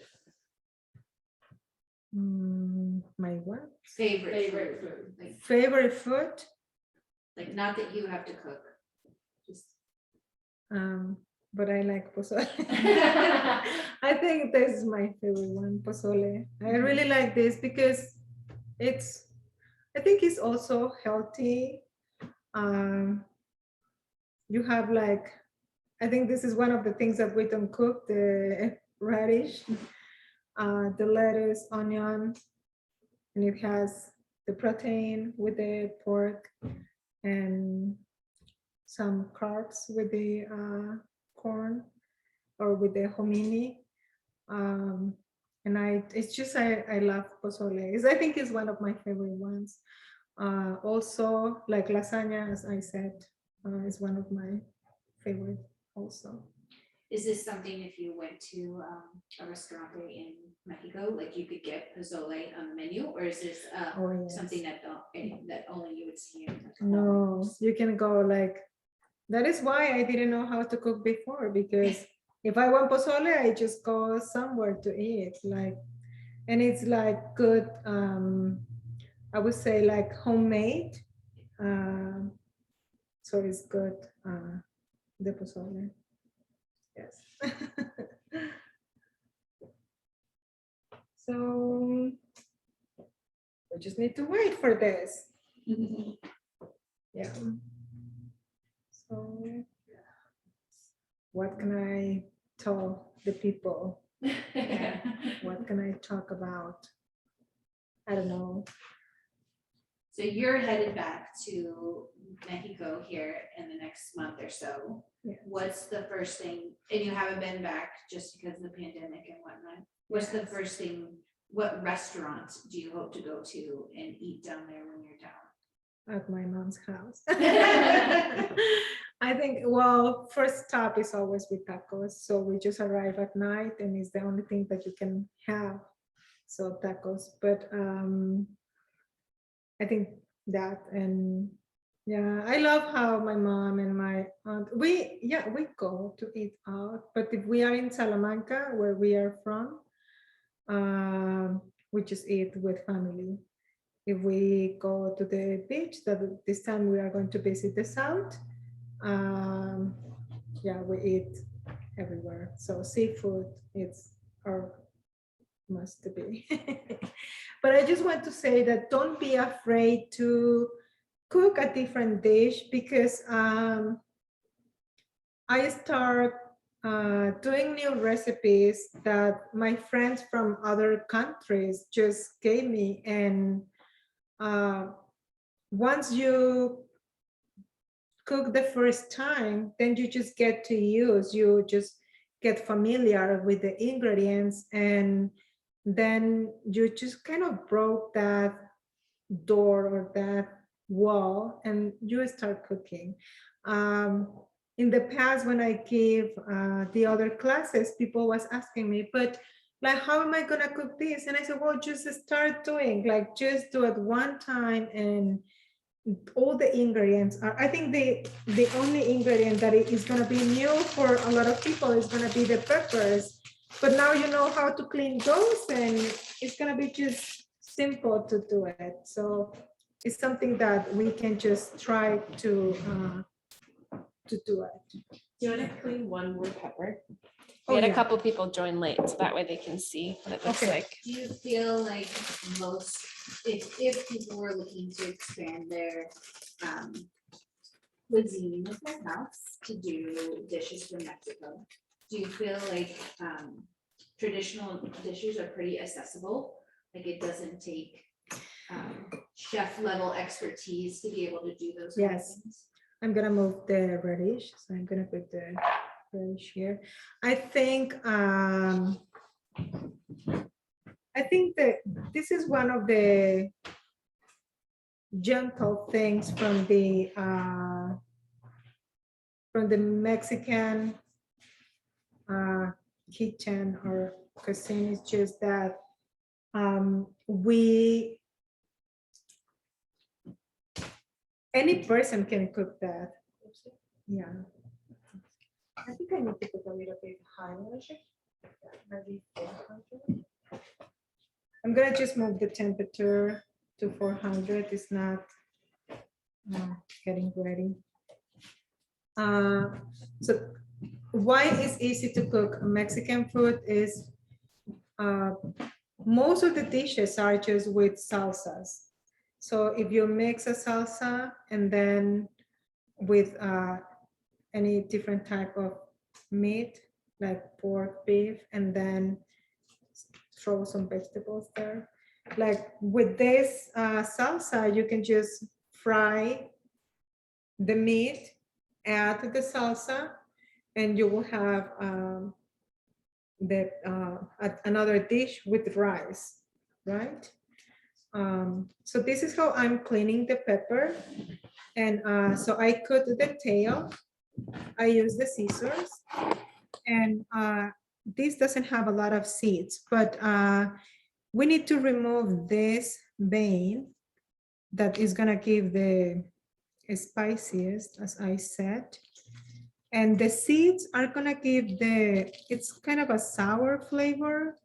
My what? Favorite food, Favorite food? like not that you have to cook. Just But I like pozole. I think this is my favorite one, pozole. I really like this because I think it's also healthy. You have like, I think this is one of the things that we don't cook, the radish, the lettuce, onion, and it has the protein with the pork and some carbs with the corn or with the hominy. And I love pozole. I think it's one of my favorite ones. Also, like lasagna, as I said, is one of my favorite also. Is this something if you went to a restaurant in Mexico, like you could get pozole on the menu, or is this Oh, yes. something that that only you would see? No, you can go like, that is why I didn't know how to cook before, because if I want pozole, I just go somewhere to eat, like, and it's like good, I would say like homemade. So it's good, the pozole. Yes. So we just need to wait for this. Yeah. So what can I tell the people? What can I talk about? I don't know. So you're headed back to Mexico here in the next month or so. Yeah. What's the first thing, and you haven't been back just because of the pandemic and whatnot. What's the first thing, what restaurants do you hope to go to and eat down there when you're down? At my mom's house. I think, well, first stop is always with tacos. So we just arrive at night and it's the only thing that you can have. So tacos, but I think that, and yeah, I love how my mom and my aunt, we go to eat out, but if we are in Salamanca, where we are from, we just eat with family. If we go to the beach, that this time we are going to visit the south, yeah, we eat everywhere. So seafood, it's our must be. But I just want to say that don't be afraid to cook a different dish, because I start doing new recipes that my friends from other countries just gave me, and once you cook the first time, then you just get to you just get familiar with the ingredients, and then you just kind of broke that door or that wall and you start cooking. In the past, when I gave the other classes, people was asking me, but like, how am I gonna cook this? And I said, well, just start doing, like, just do it one time, and all the ingredients are, I think the only ingredient that is going to be new for a lot of people is going to be the peppers, but now you know how to clean those, and it's going to be just simple to do it. So it's something that we can just try to do it. Do you want to clean one more pepper? We had Oh, a yeah. couple people join late, so that way they can see what it looks Okay. like. Do you feel like most, if people were looking to expand their cuisine with their house to do dishes from Mexico, do you feel like traditional dishes are pretty accessible? Like it doesn't take chef level expertise to be able to do those kind of Yes. things? I'm gonna move the radish, so I'm gonna put the radish here. I think that this is one of the gentle things from the Mexican kitchen or cuisine. It's just that any person can cook that. Yeah. I think I need to put a little bit higher. Maybe 400. I'm gonna just move the temperature to 400. It's not getting ready. So why it's easy to cook Mexican food is most of the dishes are just with salsas. So if you mix a salsa and then with any different type of meat, like pork, beef, and then throw some vegetables there. Like with this salsa, you can just fry the meat, add the salsa, and you will have another dish with rice, right? So this is how I'm cleaning the pepper. And so I cut the tail. I use the scissors. And this doesn't have a lot of seeds, but we need to remove this vein that is gonna give the spiciest, as I said. And the seeds are gonna give it's kind of a sour flavor.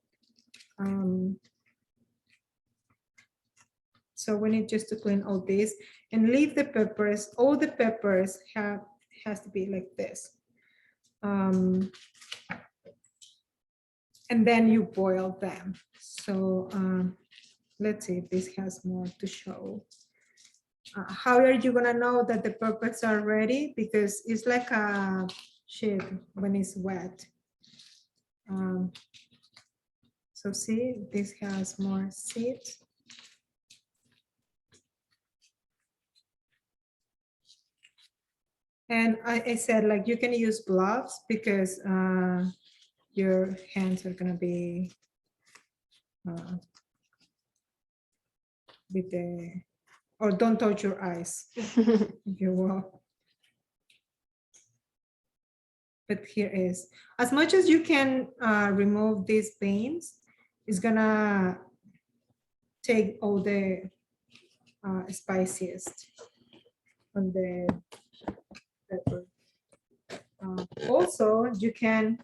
So we need just to clean all this and leave the peppers. All the peppers has to be like this. And then you boil them. So let's see if this has more to show. How are you gonna know that the peppers are ready? Because it's like a shit when it's wet. So see, this has more seeds. And I said, like, you can use gloves because your hands are gonna be with or don't touch your eyes if you will. But here is, as much as you can remove these veins, it's gonna take all the spiciest on the pepper. Also, you can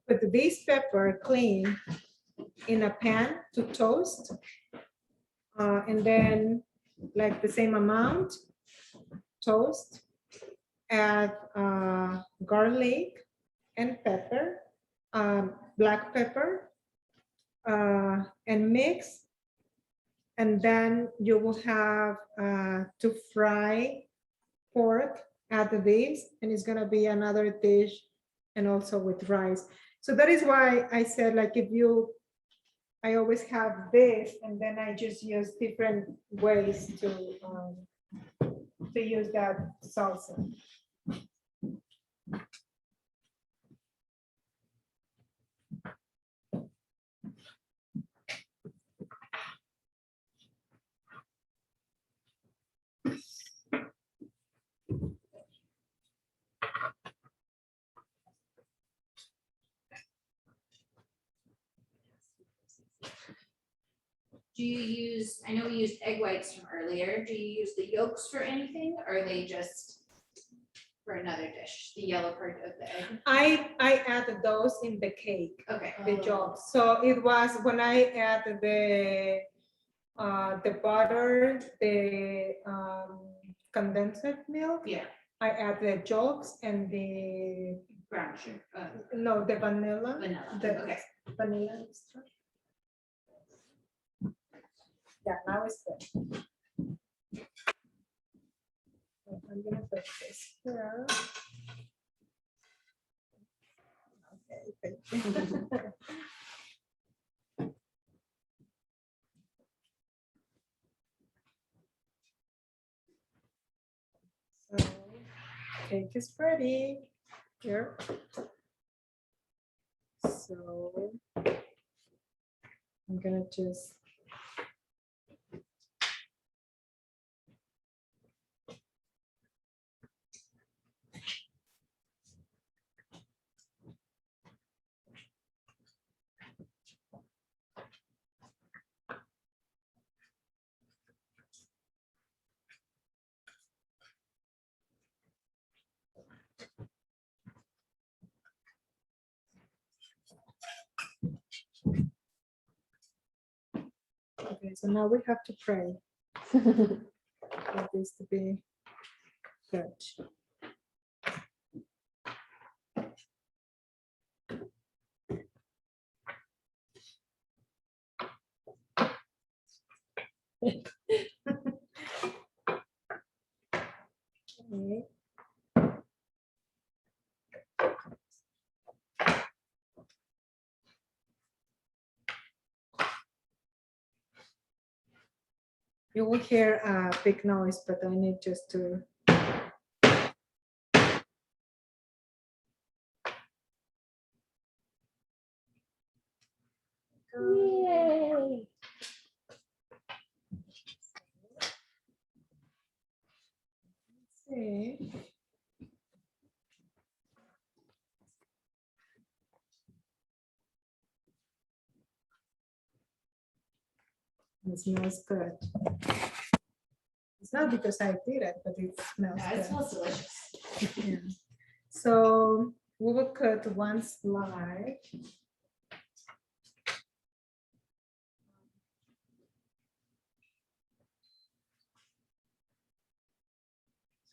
put this pepper clean in a pan to toast. And then like the same amount, toast, add garlic and pepper, black pepper, and mix. And then you will have to fry pork, add this, and it's gonna be another dish and also with rice. So that is why I said, like, I always have this, and then I just use different ways to use that salsa. Do you use, I know we used egg whites from earlier, do you use the yolks for anything, or are they just for another dish, the yellow part of the egg? I added those in the cake, Okay. the yolks. So it was when I added the butter, the condensed milk, Yeah, I add the yolks and the brown sugar, no, the vanilla. vanilla, The okay. vanilla extract. Yeah, now it's good. I'm gonna put this here. Okay, thank you. So, cake is ready. Here. So I'm gonna just so now we have to pray for this to be good. Okay. You will hear a big noise, but I need just to. Yay. See. It smells good. It's not because I did it, but it smells Yeah, it good. smells delicious. Yeah. So we will cut one slide.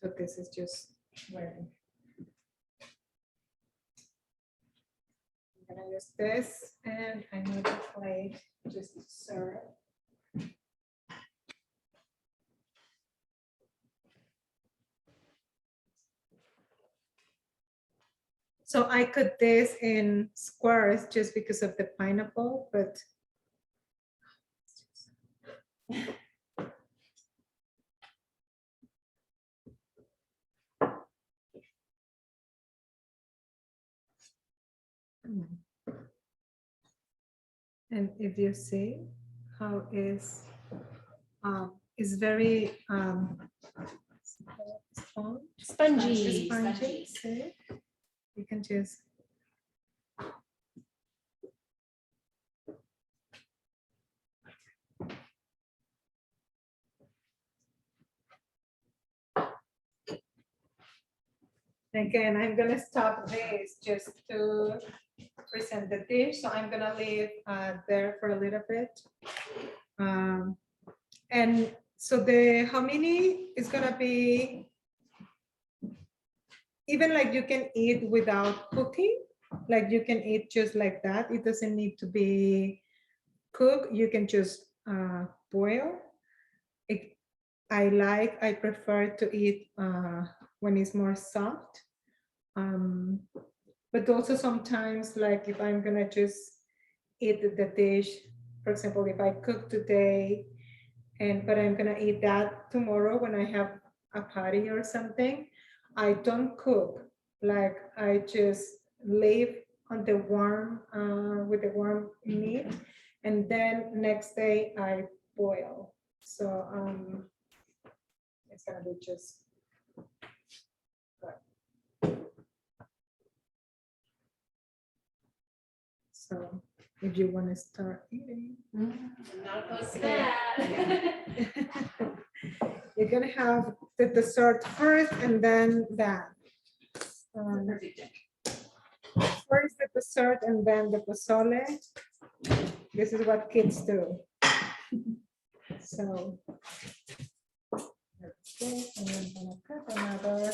So this is just where I'm gonna use this, and I need a plate just to serve. So I cut this in squares just because of the pineapple, but and if you see how is very Spongy. spongy. See? You can just again, I'm gonna stop this just to present the dish. So I'm gonna leave there for a little bit. And so the hominy is gonna be even like you can eat without cooking, like you can eat just like that. It doesn't need to be cooked. You can just boil. I prefer to eat when it's more soft. But also sometimes, like if I'm gonna just eat the dish, for example, if I cook today, but I'm gonna eat that tomorrow when I have a party or something, I don't cook. Like I just leave on the warm with the warm meat, and then next day I boil. So it's gonna be just good. So if you want to start eating, Not opposed to that. you're gonna have the dessert first and then that. First the dessert and then the pozole. This is what kids do. So that's it. And I'm gonna cut another.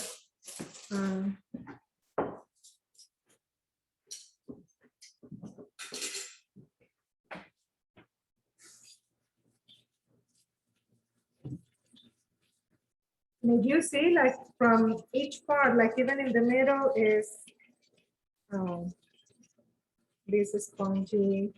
Did you see, like from each part, like even in the middle is this is spongy.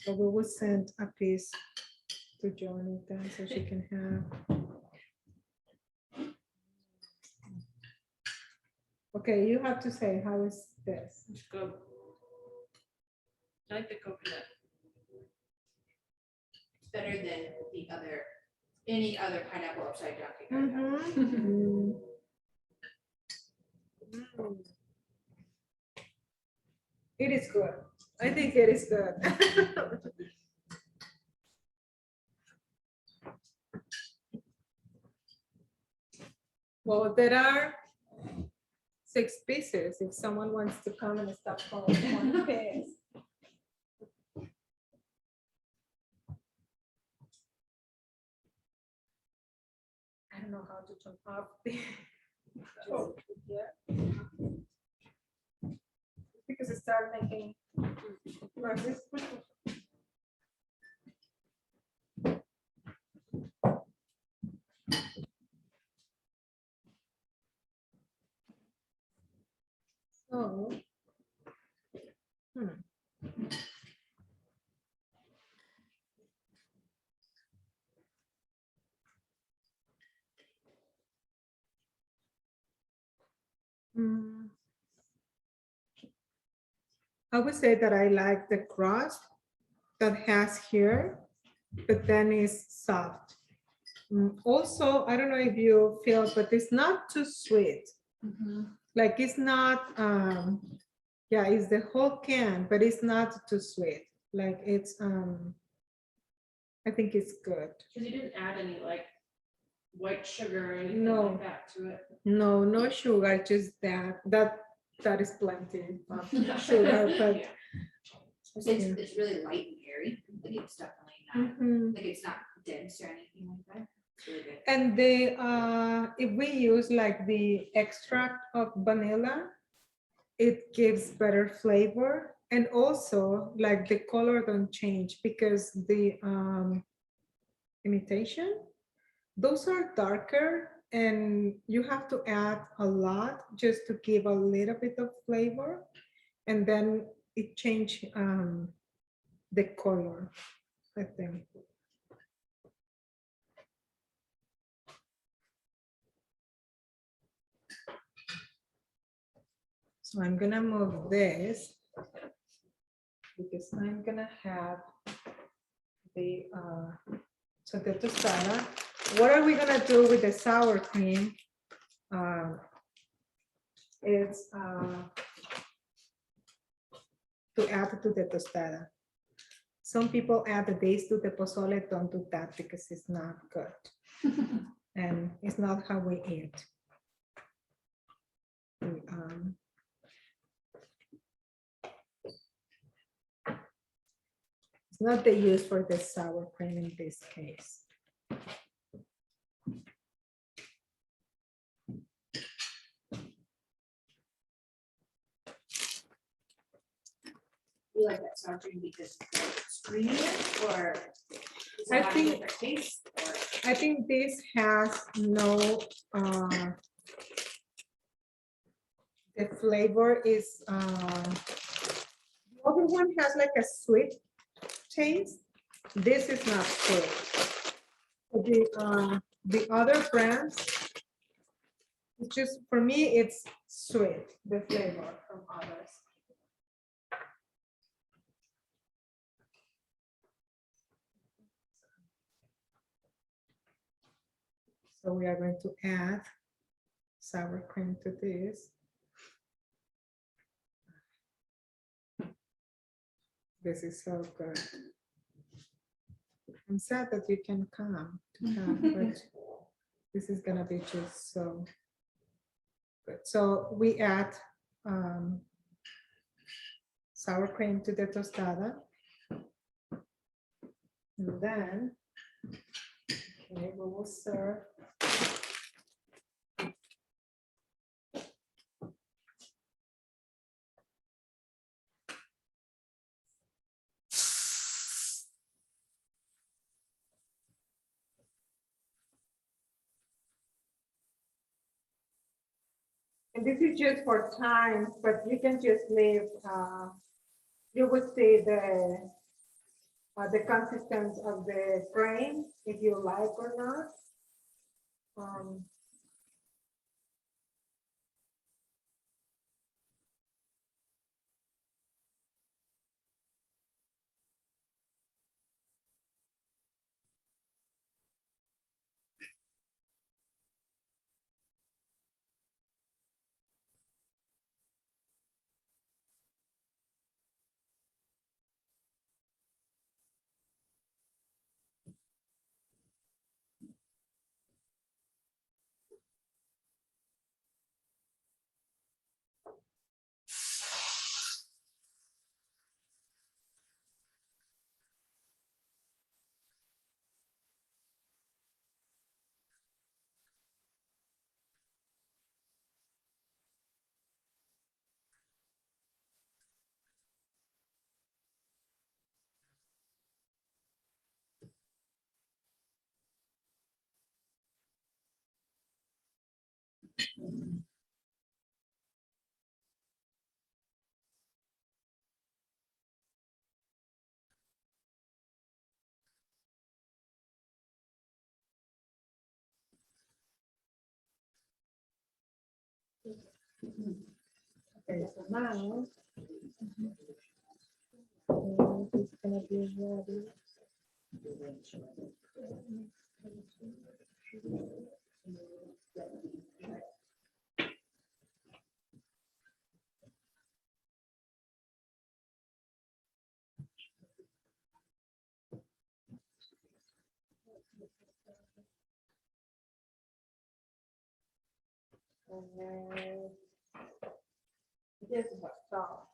So we will send a piece to Jonathan so she can have. Okay, you have to say, how is this? It's good. I like the coconut. It's better than any other pineapple upside down cake. Mhm. It is good. I think it is good. Well, there are 6 pieces if someone wants to come and stop for one piece. I don't know how to turn off the. Because it started making noises. So. hmm. Mm. I would say that I like the crust that has here, but then it's soft. Also, I don't know if you feel, but it's not too sweet. Like it's not, yeah, it's the whole can, but it's not too sweet. Like it's, I think it's good. Because you didn't add any like white sugar or anything No. like that to it. No, no sugar, just that is plenty of sugar, but. Yeah. It's really light and airy, like it's definitely not, Mhm. like it's not dense or anything like that. It's really good. And if we use like the extract of vanilla, it gives better flavor. And also like the color don't change because the imitation, those are darker and you have to add a lot just to give a little bit of flavor. And then it change the color, I think. So I'm gonna move this because I'm gonna have the so the tostada. What are we gonna do with the sour cream? It's to add to the tostada. Some people add this to the pozole, don't do that because it's not good. And it's not how we eat. It's not the use for the sour cream in this case. You like that sour cream because it's creamy or? does it I have a think- different taste, or? I think this has no, the flavor is, the other one has like a sweet taste. This is not sweet. The other brands, it's just, for me, it's sweet, the flavor from others. So we are going to add sour cream to this. This is so good. I'm sad that you can come to have, but this is gonna be just so good. So we add sour cream to the tostada. And then, okay, we will serve. And this is just for time, but you can just leave, you would see the consistency of the grain, if you like or not. Okay, so now. It's gonna be ready. And then this is what's top.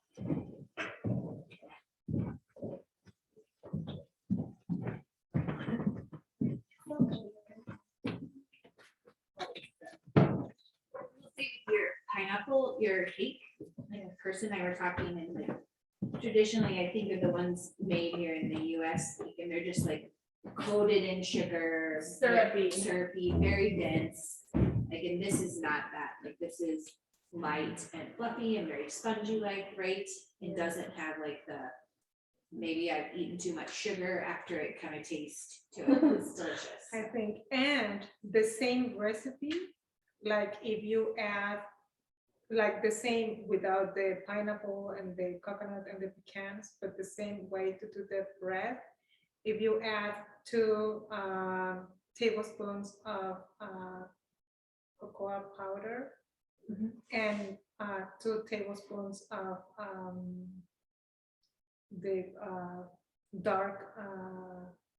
Your pineapple, your cake, like a person I were talking and like traditionally, I think of the ones made here in the US, like, and they're just like coated in sugar. Syrupy, very dense. Like, and this is not that, like, this is light and fluffy and very spongy like, right? It doesn't have like the, maybe I've eaten too much sugar after it kind of tastes to it. It's delicious. I think, and the same recipe, like if you add, like the same without the pineapple and the coconut and the pecans, but the same way to do the bread. If you add 2 tablespoons of cocoa powder and 2 tablespoons of the dark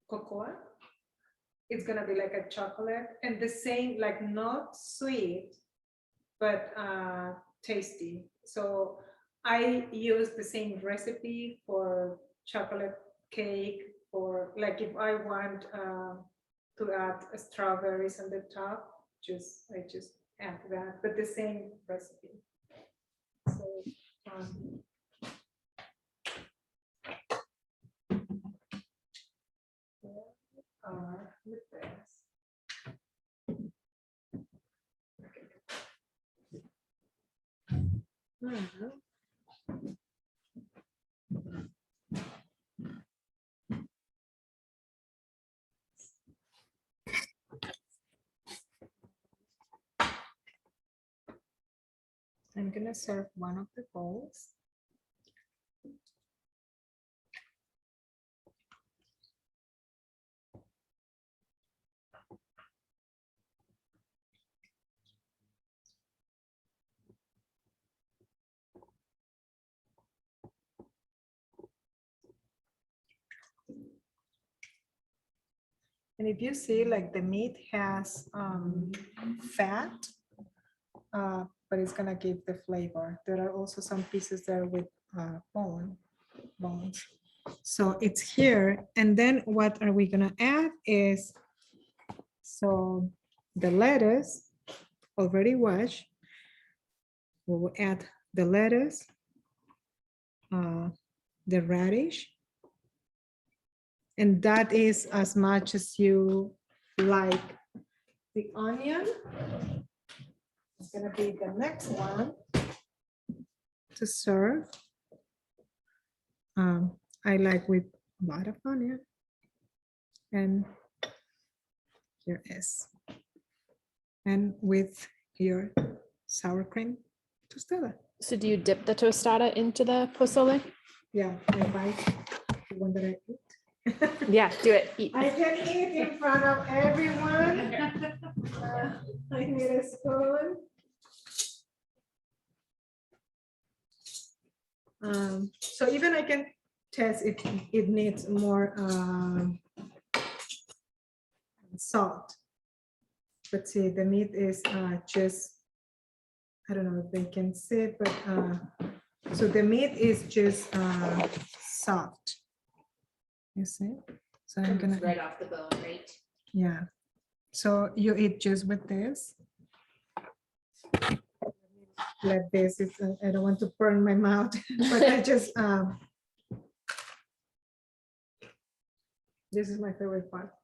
cocoa, it's gonna be like a chocolate, and the same, like not sweet, but tasty. So I use the same recipe for chocolate cake, or like if I want to add strawberries on the top, I just add that, but the same recipe. So with this. I'm gonna serve one of the bowls. And if you see, like the meat has fat, but it's gonna give the flavor. There are also some pieces there with bones. So it's here. And then what are we gonna add is, so the lettuce already washed. We will add the lettuce, the radish, and that is as much as you like. The onion is gonna be the next one to serve. I like with a lot of onion. And here is. And with your sour cream tostada. So do you dip the tostada into the pozole? Yeah, I bite the one that I eat. Yeah, do it. Eat. I can eat in front of everyone. I need a spoon. So even I can test if it needs more salt. But see, the meat is just, I don't know if they can see it, but so the meat is just soft. You see? So I'm gonna, Right off the bone, right? yeah. So you eat just with this. Like this, I don't want to burn my mouth, but I just, this is my favorite part.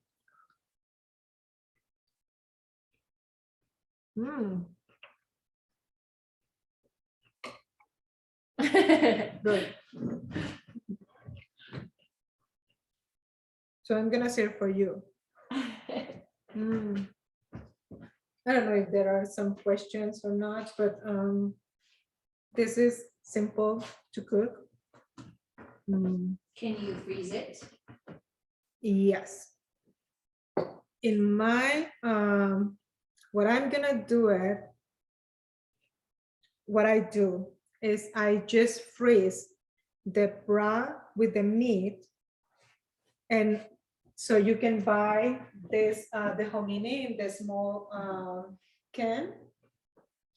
Good. So I'm gonna serve for you. I don't know if there are some questions or not, but this is simple to cook. Can you freeze it? Yes. In my, what I'm gonna do it, what I do is I just freeze the bra with the meat. And so you can buy this, the hominy in the small can.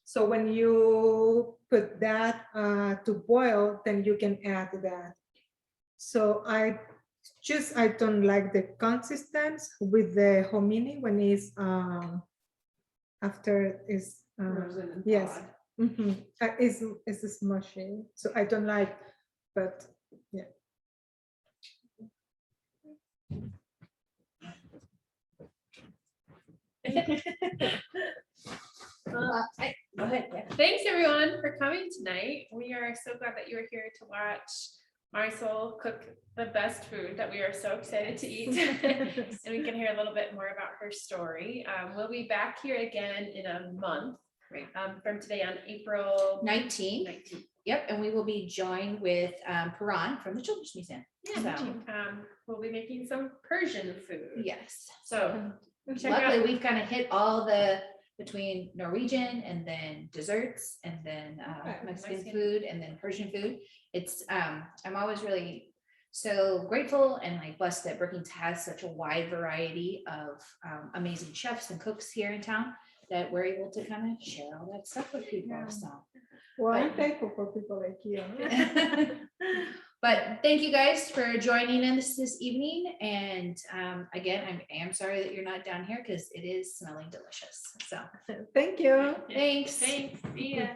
So when you put that to boil, then you can add that. So I don't like the consistency with the hominy when it's after is Frozen and yes. thawed. It's smushy, so I don't like, but yeah. Go ahead. Yeah. Thanks everyone for coming tonight. We are so glad that you are here to watch Marisol cook the best food that we are so excited to eat. And we can hear a little bit more about her story. We'll be back here again in a month. Right. From today on April 19th. 19th. Yep, and we will be joined with Paran from the Children's Museum. Yeah, So, we'll be making some Persian food. yes. So check Luckily, out. we've kind of hit all the between Norwegian and then desserts and then Mexican Mexican. food and then Persian food. It's I'm always really so grateful and like blessed that Brookings has such a wide variety of amazing chefs and cooks here in town that we're able to kind of share all that stuff with people. Yeah. So, Well, I'm thankful for people like you. but thank you guys for joining us this evening. And again, I am sorry that you're not down here because it is smelling delicious. So Thank you. thanks. Thanks. See ya.